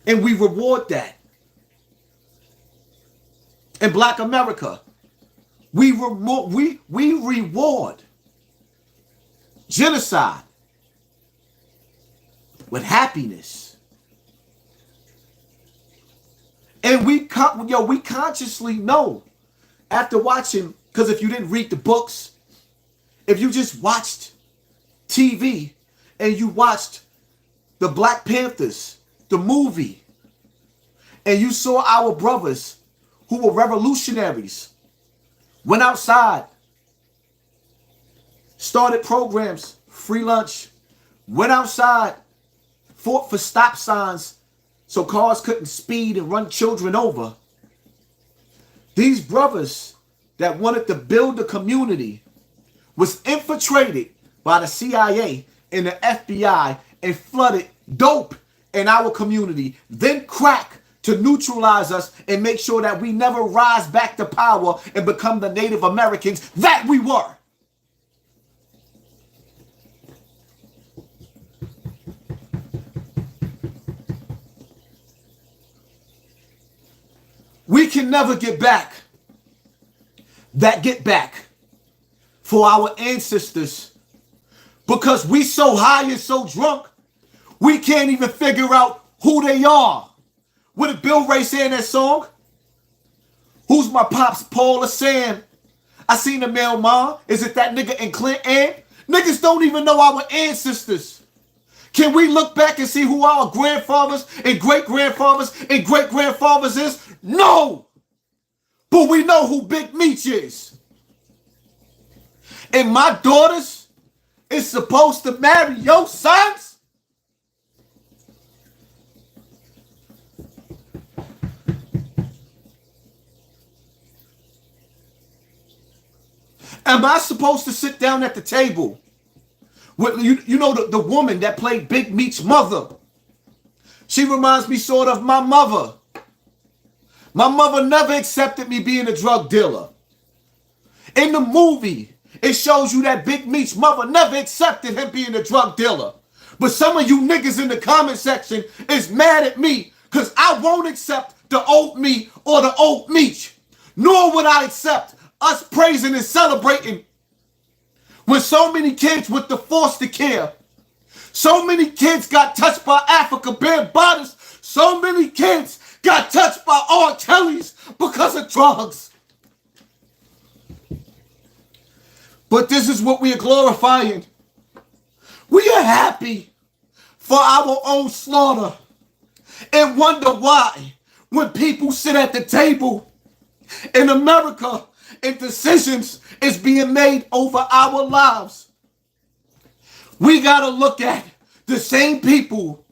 And we reward that. In Black America, we reward genocide with happiness. And we consciously know after watching, because if you didn't read the books, if you just watched TV and you watched the Black Panthers, the movie, and you saw our brothers who were revolutionaries, went outside, started programs, free lunch, went outside, fought for stop signs so cars couldn't speed and run children over. These brothers that wanted to build a community was infiltrated by the CIA and the FBI and flooded dope in our community, then crack to neutralize us and make sure that we never rise back to power and become the Native Americans that we were. We can never get back for our ancestors because we so high and so drunk, we can't even figure out who they are. What did Bill Ray say in that song? Who's my pops, Paul or Sam? I seen the mail, Ma. Is it that nigga in Clinton? Niggas don't even know our ancestors. Can we look back and see who our grandfathers and great-grandfathers and great-grandfathers is? No! But we know who Big Meech is. And my daughters is supposed to marry your sons? Am I supposed to sit down at the table with, you know, the woman that played Big Meech's mother? She reminds me sort of my mother. My mother never accepted me being a drug dealer. In the movie, it shows you that Big Meech's mother never accepted him being a drug dealer. But some of you niggas in the comment section is mad at me because I won't accept the old me or the old Meech. Nor would I accept us praising and celebrating when so many kids went to foster care, So many kids got touched by Africa Bear Bodies. So many kids got touched by R. Kelly's because of drugs. But this is what we are glorifying. We are happy for our own slaughter and wonder why when people sit at the table in America and decisions is being made over our lives. We got to look at the same people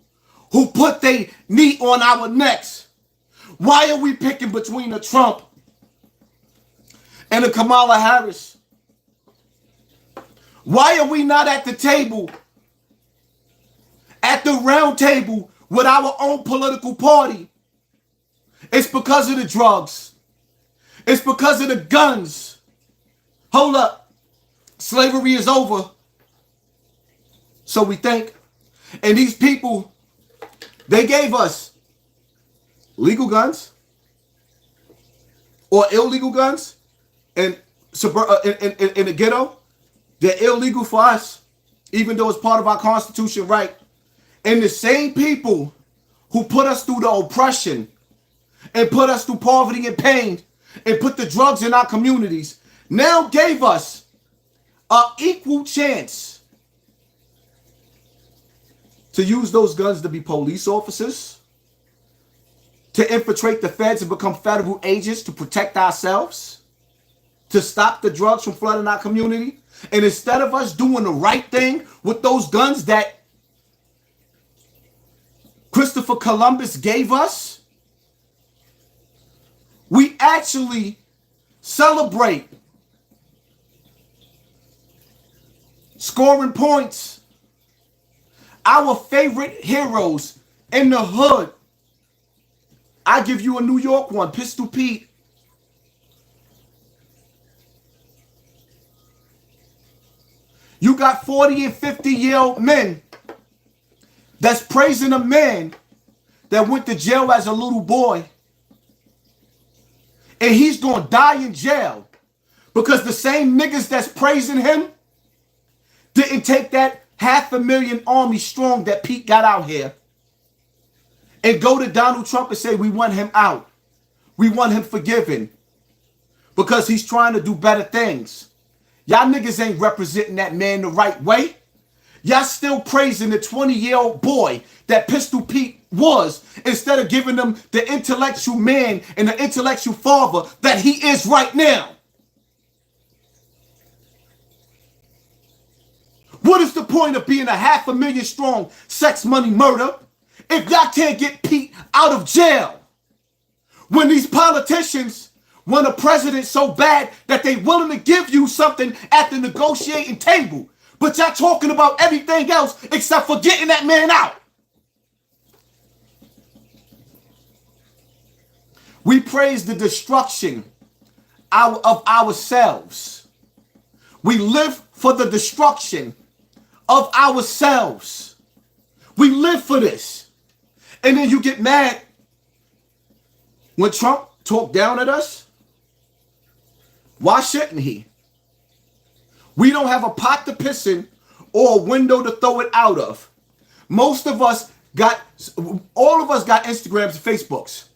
who put their knee on our necks. Why are we picking between a Trump and a Kamala Harris? Why are we not at the table, at the round table with our own political party? It's because of the drugs. It's because of the guns. Hold up. Slavery is over. So we think. And these people, they gave us legal guns or illegal guns in the ghetto. They're illegal for us, even though it's part of our Constitution, right? And the same people who put us through the oppression and put us through poverty and pain and put the drugs in our communities now gave us an equal chance to use those guns to be police officers, to infiltrate the feds and become federal agents to protect ourselves, to stop the drugs from flooding our community. And instead of us doing the right thing with those guns that Christopher Columbus gave us, we actually celebrate scoring points. Our favorite heroes in the hood. I give you a New York one, Pistol Pete. You got 40 and 50-year-old men that's praising a man that went to jail as a little boy. And he's going to die in jail because the same niggas that's praising him didn't take that 500,000 army strong that Pete got out here and go to Donald Trump and say, we want him out. We want him forgiven because he's trying to do better things. Y'all niggas ain't representing that man the right way. Y'all still praising the 20-year-old boy that Pistol Pete was instead of giving them the intellectual man and the intellectual father that he is right now. What is the point of being a 500,000 strong sex, money, murder if y'all can't get Pete out of jail? When these politicians want a president so bad that they willing to give you something at the negotiating table, but y'all talking about everything else except for getting that man out. We praise the destruction of ourselves. We live for the destruction of ourselves. We live for this. And then you get mad when Trump talked down at us. Why shouldn't he? We don't have a pot to piss in or a window to throw it out of. All of us got Instagrams and Facebooks,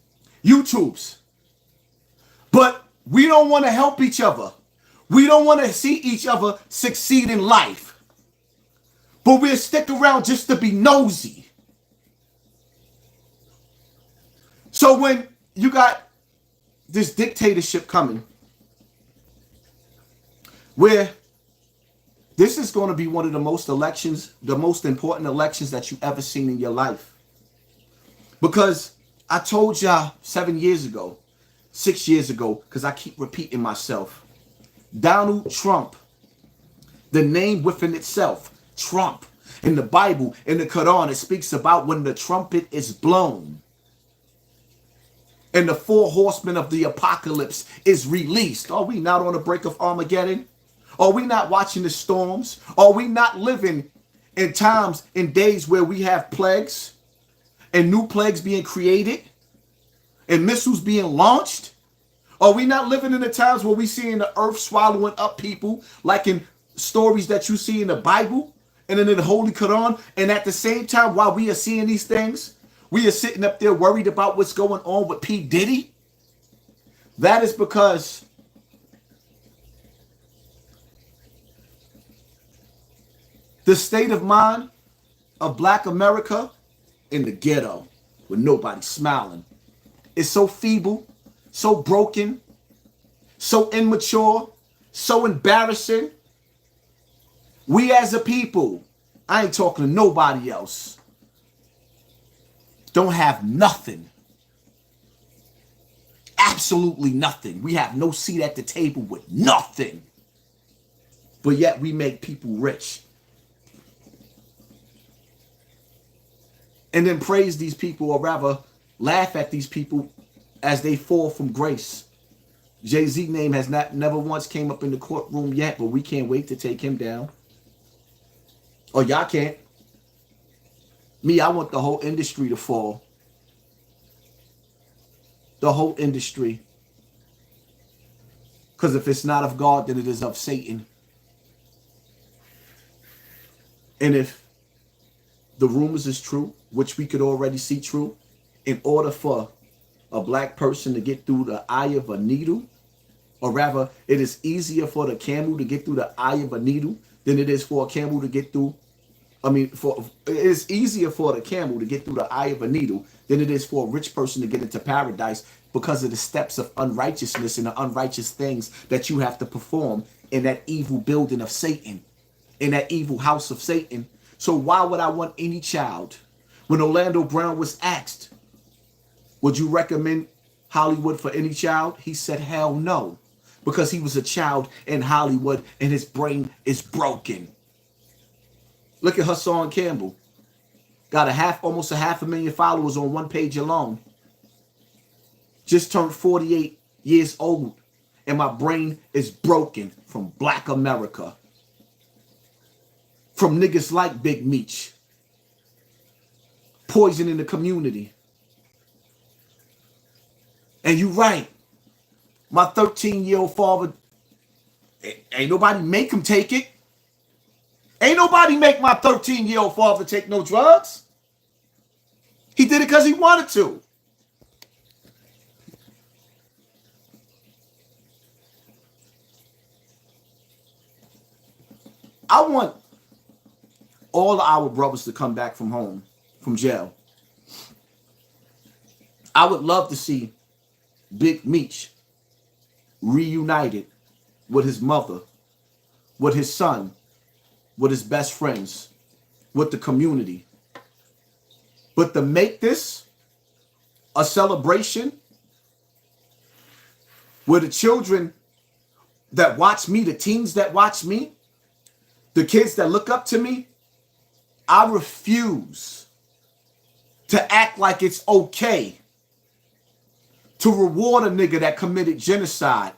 YouTubes. But we don't want to help each other. We don't want to see each other succeed in life. But we'll stick around just to be nosy. So when you got this dictatorship coming, where this is going to be one of the most important elections that you've ever seen in your life. Because I told y'all 7 years ago, 6 years ago, because I keep repeating myself, Donald Trump, the name within itself, Trump, in the Bible, in the Quran, it speaks about when the trumpet is blown and the 4 horsemen of the apocalypse is released. Are we not on the brink of Armageddon? Are we not watching the storms? Are we not living in times, in days where we have plagues and new plagues being created and missiles being launched? Are we not living in the times where we seeing the earth swallowing up people like in stories that you see in the Bible and then in the Holy Quran. And at the same time, while we are seeing these things, we are sitting up there worried about what's going on with P. Diddy. That is because the state of mind of Black America in the ghetto with nobody smiling is so feeble, so broken, so immature, so embarrassing. We as a people, I ain't talking to nobody else, don't have nothing. Absolutely nothing. We have no seat at the table with nothing. But yet we make people rich. And then praise these people, or rather laugh at these people as they fall from grace. Jay-Z name has never once came up in the courtroom yet, but we can't wait to take him down. Or y'all can't. Me, I want the whole industry to fall. The whole industry. Because if it's not of God, then it is of Satan. And if the rumors is true, which we could already see true, in order for a black person to get through the eye of a needle, or rather, it is easier for the camel to get through the eye of a needle than it is for a camel to get through. It is easier for the camel to get through the eye of a needle than it is for a rich person to get into paradise, because of the steps of unrighteousness and the unrighteous things that you have to perform in that evil building of Satan, in that evil house of Satan. So why would I want any child? When Orlando Brown was asked, would you recommend Hollywood for any child? He said, hell no, because he was a child in Hollywood and his brain is broken. Look at HASSAN Campbell. Got almost a 500,000 followers on one page alone. Just turned 48 years old, and my brain is broken from Black America. From niggas like Big Meech. Poisoning the community. And you right. My 13-year-old father, ain't nobody make him take it. Ain't nobody make my 13-year-old father take no drugs. He did it because he wanted to. I want all our brothers to come back from home, from jail. I would love to see Big Meech reunited with his mother, with his son, with his best friends, with the community. But to make this a celebration where the children that watch me, the teens that watch me, the kids that look up to me, I refuse to act like it's okay to reward a nigga that committed genocide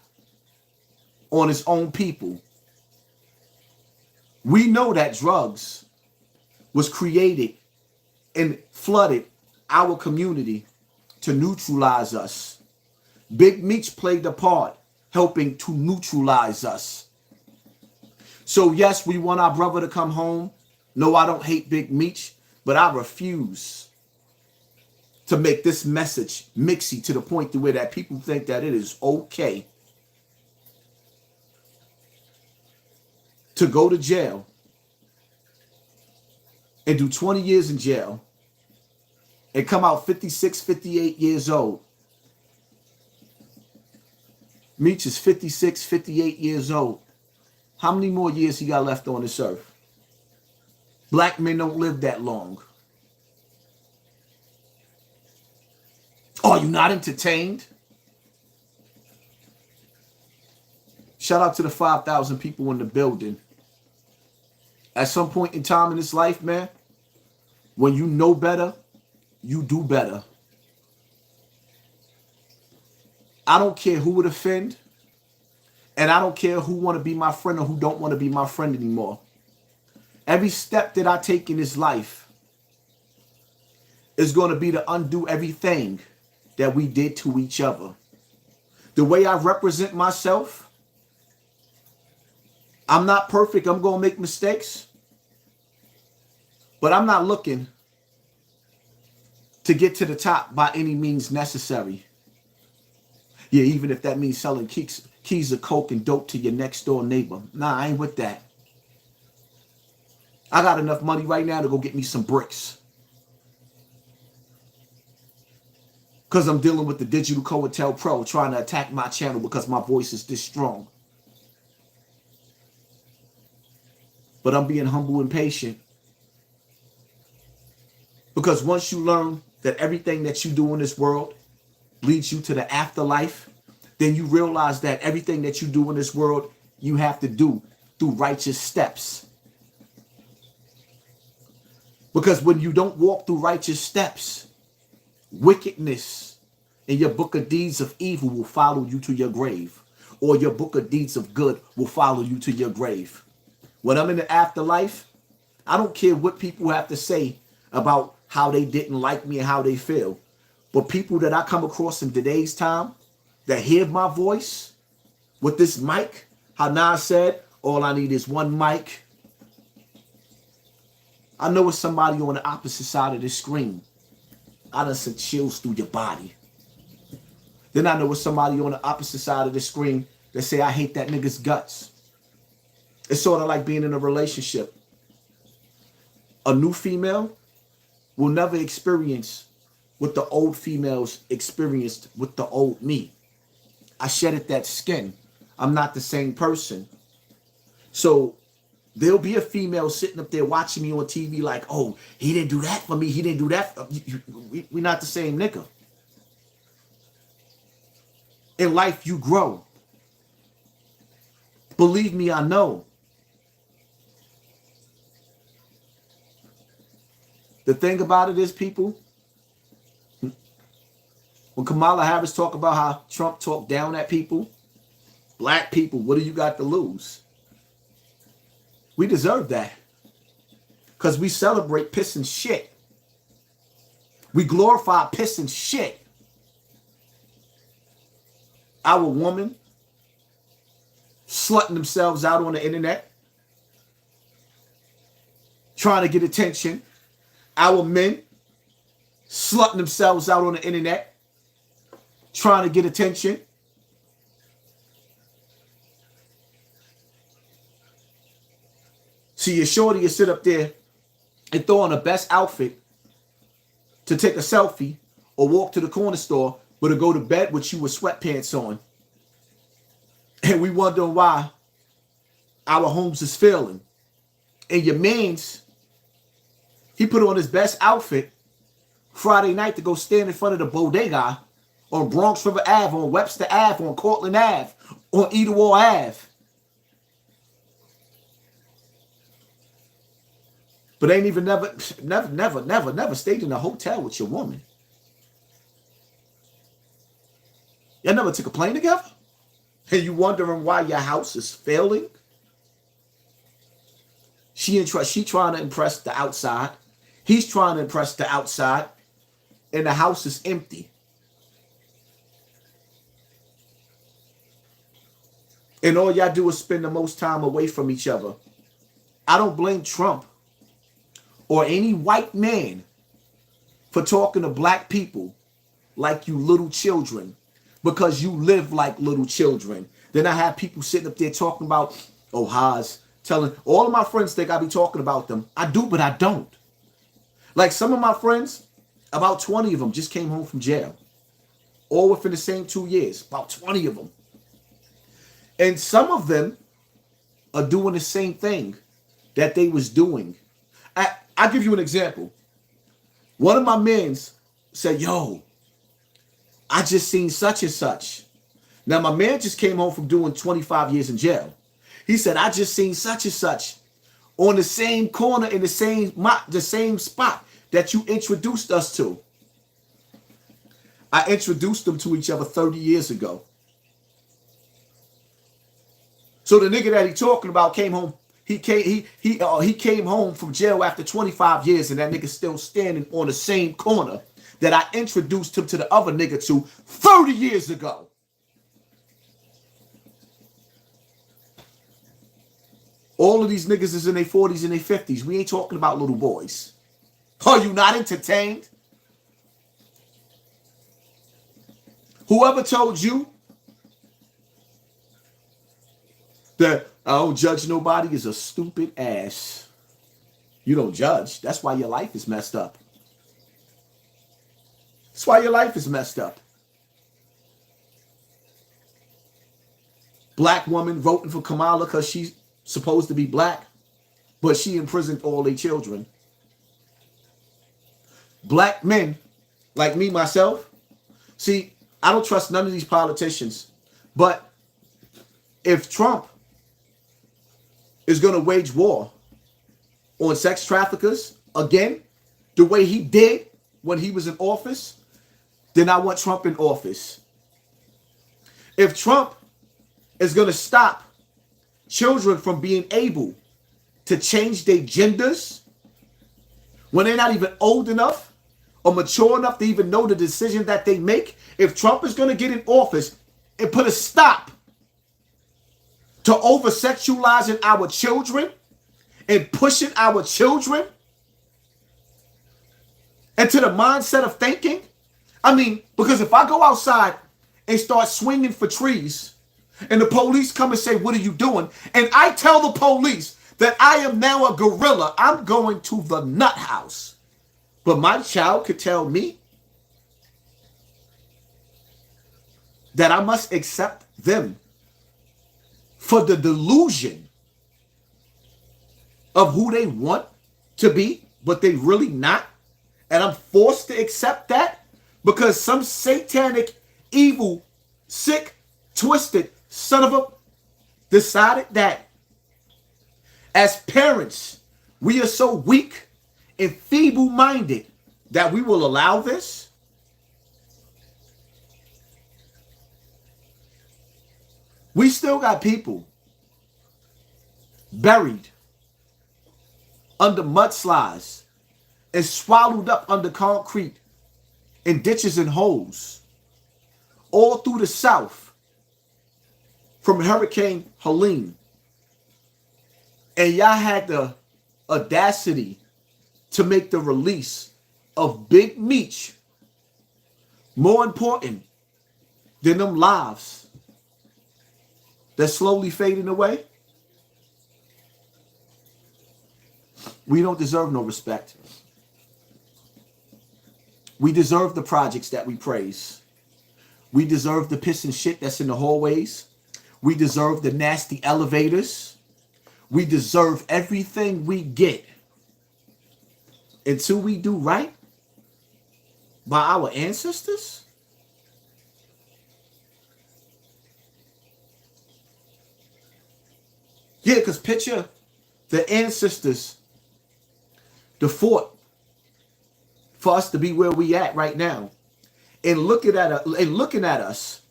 on his own people. We know that drugs was created and flooded our community to neutralize us. Big Meech played a part helping to neutralize us. So yes, we want our brother to come home. No, I don't hate Big Meech, but I refuse to make this message mixy to the point to where that people think that it is okay to go to jail and do 20 years in jail and come out 56, 58 years old. Meech is 56, 58 years old. How many more years he got left on this earth? Black men don't live that long. Are you not entertained? Shout out to the 5,000 people in the building. At some point in time in this life, man, when you know better, you do better. I don't care who would offend, and I don't care who want to be my friend or who don't want to be my friend anymore. Every step that I take in this life is going to be to undo everything that we did to each other. The way I represent myself, I'm not perfect. I'm going to make mistakes. But I'm not looking to get to the top by any means necessary. Yeah, even if that means selling keys of coke and dope to your next door neighbor. Nah, I ain't with that. I got enough money right now to go get me some bricks. Because I'm dealing with the digital COINTELPRO trying to attack my channel because my voice is this strong. But I'm being humble and patient. Because once you learn that everything that you do in this world leads you to the afterlife, then you realize that everything that you do in this world, you have to do through righteous steps. Because when you don't walk through righteous steps, wickedness in your book of deeds of evil will follow you to your grave. Or your book of deeds of good will follow you to your grave. When I'm in the afterlife, I don't care what people have to say about how they didn't like me and how they feel. But people that I come across in today's time that hear my voice with this mic, how Nas said, all I need is one mic. I know it's somebody on the opposite side of the screen. I done sent chills through your body. Then I know it's somebody on the opposite side of the screen that say, I hate that nigga's guts. It's sort of like being in a relationship. A new female will never experience what the old females experienced with the old me. I shedded that skin. I'm not the same person. So there'll be a female sitting up there watching me on TV like, oh, he didn't do that for me. He didn't do that. We're not the same nigga. In life, you grow. Believe me, I know. The thing about it is, people, when Kamala Harris talk about how Trump talked down at people, black people, what do you got to lose? We deserve that. Because we celebrate pissing shit. We glorify pissing shit. Our women slutting themselves out on the internet, trying to get attention. Our men slutting themselves out on the internet, trying to get attention. See, your shorty, you sit up there and throw on the best outfit to take a selfie or walk to the corner store, but to go to bed with you with sweatpants on. And we wonder why our homes is failing. And your man's, he put on his best outfit Friday night to go stand in front of the bodega on Bronx River Ave, on Webster Ave, on Cortland Ave, on Idawar Ave. But ain't even never stayed in a hotel with your woman. Y'all never took a plane together? And you wondering why your house is failing? She trying to impress the outside. He's trying to impress the outside. And the house is empty. And all y'all do is spend the most time away from each other. I don't blame Trump or any white man for talking to black people like you little children, because you live like little children. Then I have people sitting up there talking about, oh, Haas, telling all of my friends think I be talking about them. I do, but I don't. Like some of my friends, about 20 of them just came home from jail. All within the same 2 years, about 20 of them. And some of them are doing the same thing that they was doing. I'll give you an example. One of my men said, yo, I just seen such and such. Now, my man just came home from doing 25 years in jail. He said, I just seen such and such on the same corner in the same spot that you introduced us to. I introduced them to each other 30 years ago. So the nigga that he talking about came home. He came home from jail after 25 years, and that nigga still standing on the same corner that I introduced him to the other nigga to 30 years ago. All of these niggas is in their 40s and their 50s. We ain't talking about little boys. Are you not entertained? Whoever told you that I don't judge nobody is a stupid ass. You don't judge. That's why your life is messed up. That's why your life is messed up. Black woman voting for Kamala because she's supposed to be black, but she imprisoned all their children. Black men, like me, myself, see, I don't trust none of these politicians, but if Trump is going to wage war on sex traffickers again, the way he did when he was in office, then I want Trump in office. If Trump is going to stop children from being able to change their genders when they're not even old enough or mature enough to even know the decision that they make, if Trump is going to get in office and put a stop to over-sexualizing our children and pushing our children into the mindset of thinking, I mean, because if I go outside and start swinging for trees and the police come and say, what are you doing? And I tell the police that I am now a gorilla, I'm going to the nut house. But my child could tell me that I must accept them for the delusion of who they want to be, but they really not. And I'm forced to accept that because some satanic, evil, sick, twisted son of a decided that as parents, we are so weak and feeble-minded that we will allow this. We still got people buried under mudslides and swallowed up under concrete in ditches and holes all through the South from Hurricane Helene. And y'all had the audacity to make the release of Big Meech more important than them lives that's slowly fading away. We don't deserve no respect. We deserve the projects that we praise. We deserve the piss and shit that's in the hallways. We deserve the nasty elevators. We deserve everything we get until we do right by our ancestors. Yeah, because picture the ancestors, the fought for us to be where we at right now, and looking at us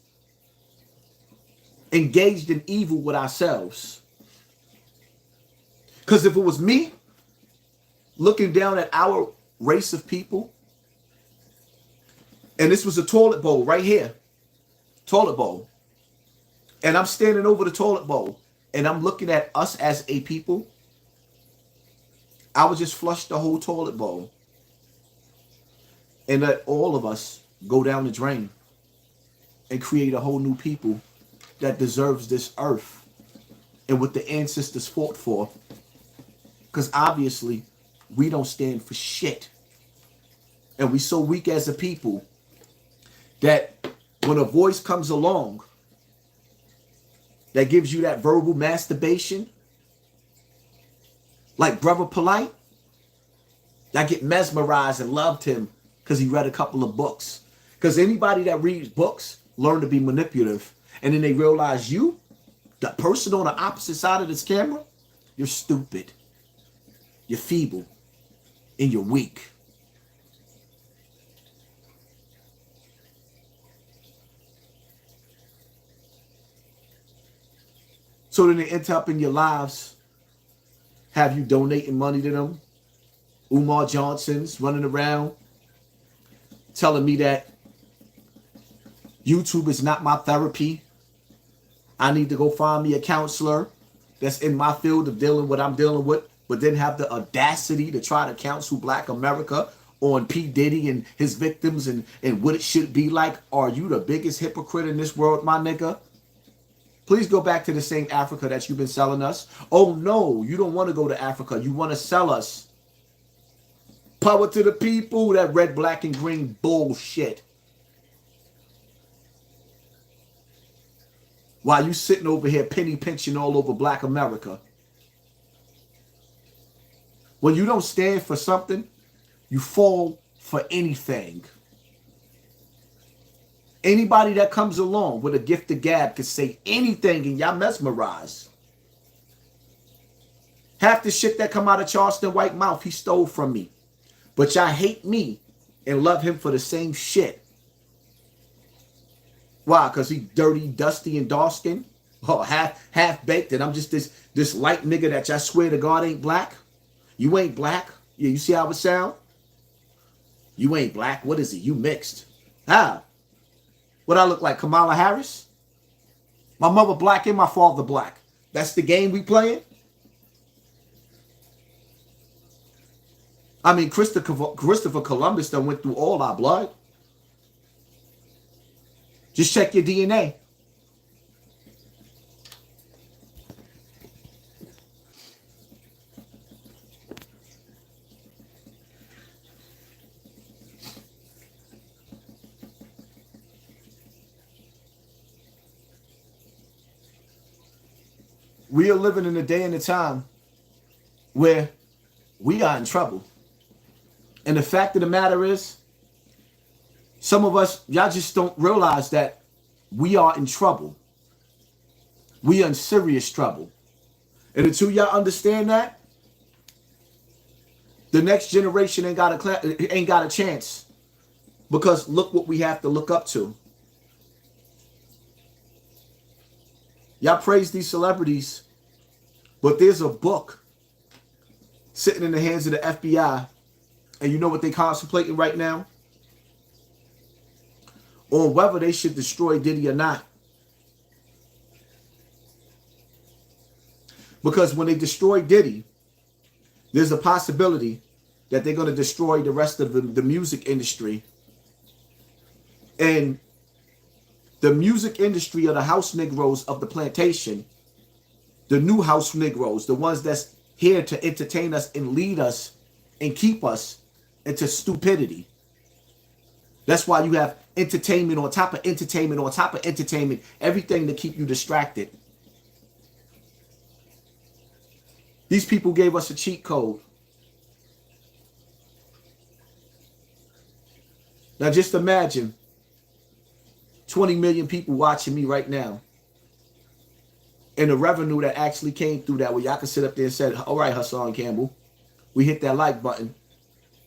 engaged in evil with ourselves. Because if it was me looking down at our race of people, and this was a toilet bowl right here, toilet bowl, and I'm standing over the toilet bowl, and I'm looking at us as a people, I would just flush the whole toilet bowl and let all of us go down the drain and create a whole new people that deserves this earth and what the ancestors fought for. Because obviously, we don't stand for shit. And we so weak as a people that when a voice comes along that gives you that verbal masturbation, like Brother Polite, I get mesmerized and loved him because he read a couple of books. Because anybody that reads books learn to be manipulative. And then they realize you, the person on the opposite side of this camera, you're stupid. You're feeble. And you're weak. So then they end up in your lives, have you donating money to them. Umar Johnson's running around telling me that YouTube is not my therapy. I need to go find me a counselor that's in my field of dealing what I'm dealing with, but then have the audacity to try to counsel Black America on P. Diddy and his victims and what it should be like? Are you the biggest hypocrite in this world, my nigga? Please go back to the same Africa that you've been selling us. Oh no, you don't want to go to Africa. You want to sell us. Power to the people, that red, black, and green bullshit. While you sitting over here penny pinching all over Black America. When you don't stand for something, you fall for anything. Anybody that comes along with a gift of gab can say anything and y'all mesmerize. Half the shit that come out of Charleston White mouth, he stole from me. But y'all hate me and love him for the same shit. Why? Because he dirty, dusty, and dark-skinned? Oh, half-baked, and I'm just this light nigga that y'all swear to God ain't black? You ain't black? Yeah, you see how it sound? You ain't black? What is it? You mixed. How? What I look like, Kamala Harris? My mother black and my father black. That's the game we playing? I mean, Christopher Columbus done went through all our blood. Just check your DNA. We are living in a day and a time where we are in trouble. And the fact of the matter is, some of us, y'all just don't realize that we are in trouble. We are in serious trouble. And until y'all understand that, the next generation ain't got a chance. Because look what we have to look up to. Y'all praise these celebrities, but there's a book sitting in the hands of the FBI, and you know what they're contemplating right now? On whether they should destroy Diddy or not. Because when they destroy Diddy, there's a possibility that they're going to destroy the rest of the music industry. And the music industry of the house Negroes of the plantation, the new house Negroes, the ones that's here to entertain us and lead us and keep us into stupidity. That's why you have entertainment on top of entertainment on top of entertainment, everything to keep you distracted. These people gave us a cheat code. Now just imagine 20 million people watching me right now. And the revenue that actually came through that, where y'all can sit up there and say, all right, HASSAN Campbell, we hit that like button.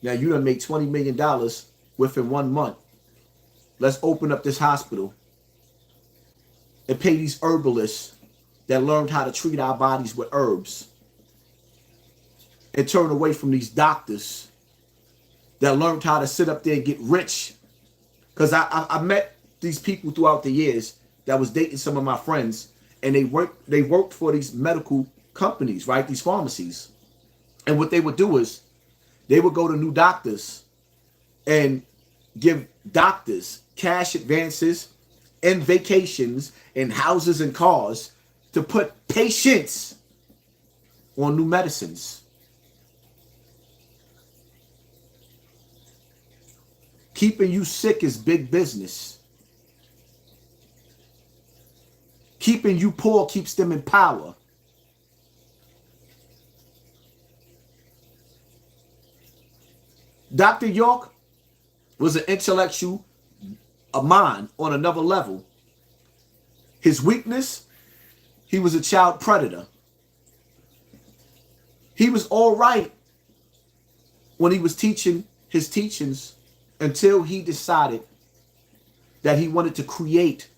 Now you done made $20 million within 1 month. Let's open up this hospital and pay these herbalists that learned how to treat our bodies with herbs. And turn away from these doctors that learned how to sit up there and get rich. Because I met these people throughout the years that was dating some of my friends, and they worked for these medical companies, right? These pharmacies. And what they would do is they would go to new doctors and give doctors cash advances and vacations and houses and cars to put patients on new medicines. Keeping you sick is big business. Keeping you poor keeps them in power. Dr. York was an intellectual, a mind on another level. His weakness, he was a child predator. He was all right when he was teaching his teachings until he decided that he wanted to create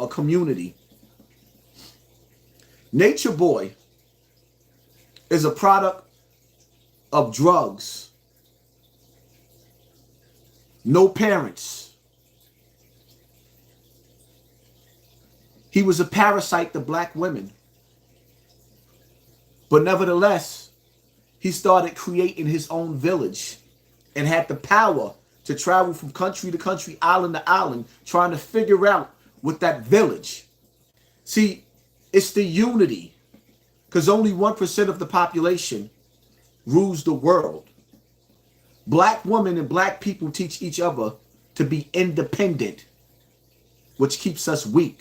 a community. Nature Boy is a product of drugs. No parents. He was a parasite to black women. But nevertheless, he started creating his own village and had the power to travel from country to country, island to island, trying to figure out what that village. See, it's the unity, because only 1% of the population rules the world. Black women and black people teach each other to be independent, which keeps us weak.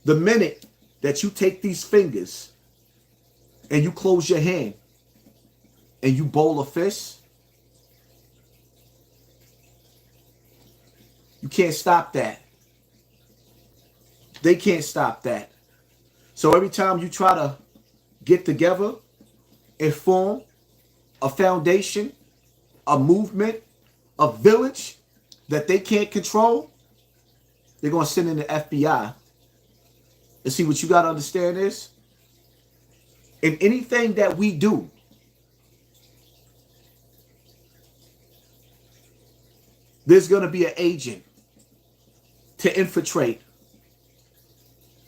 The minute that you take these fingers and you close your hand and you bowl a fist, you can't stop that. They can't stop that. So every time you try to get together and form a foundation, a movement, a village that they can't control, they're going to send in the FBI. And see, what you got to understand is, in anything that we do, there's going to be an agent to infiltrate,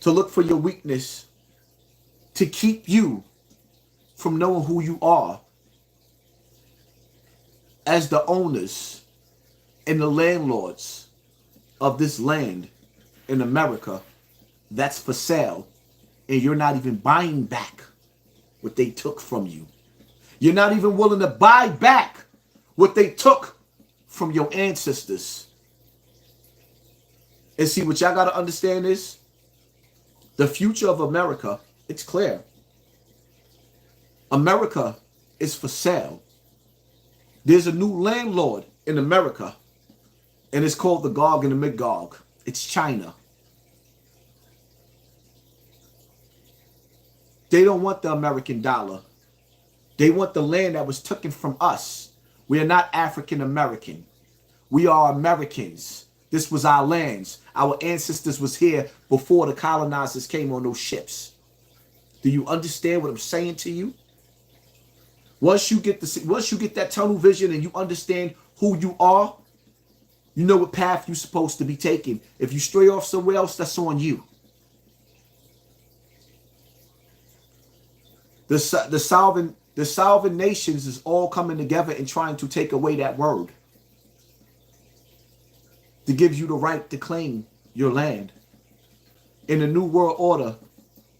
to look for your weakness, to keep you from knowing who you are as the owners and the landlords of this land in America that's for sale, and you're not even buying back what they took from you. You're not even willing to buy back what they took from your ancestors. And see, what y'all got to understand is, the future of America, it's clear. America is for sale. There's a new landlord in America, and it's called the Gog and the Magog. It's China. They don't want the American dollar. They want the land that was taken from us. We are not African American. We are Americans. This was our lands. Our ancestors was here before the colonizers came on those ships. Do you understand what I'm saying to you? Once you get that tunnel vision and you understand who you are, you know what path you're supposed to be taking. If you stray off somewhere else, that's on you. The sovereign nations is all coming together and trying to take away that word, to give you the right to claim your land. In the New World Order,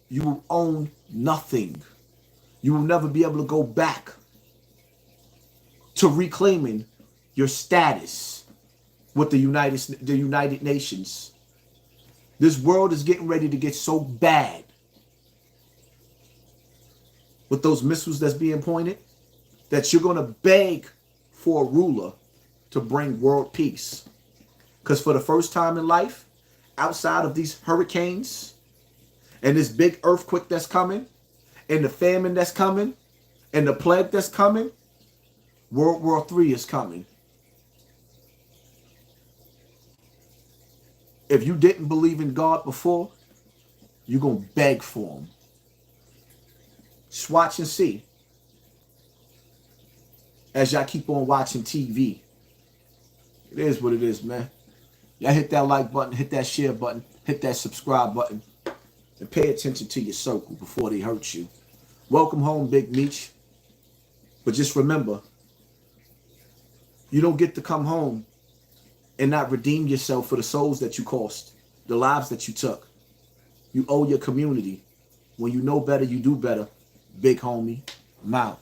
you will own nothing. You will never be able to go back to reclaiming your status with the United Nations. This world is getting ready to get so bad with those missiles that's being pointed that you're going to beg for a ruler to bring world peace. Because for the first time in life, outside of these hurricanes and this big earthquake that's coming and the famine that's coming and the plague that's coming, World War III is coming. If you didn't believe in God before, you're going to beg for him. Just watch and see as y'all keep on watching TV. It is what it is, man. Y'all hit that like button, hit that share button, hit that subscribe button, and pay attention to your circle before they hurt you. Welcome home, Big Meech. But just remember, you don't get to come home and not redeem yourself for the souls that you cost, the lives that you took. You owe your community. When you know better, you do better. Big homie, I'm out.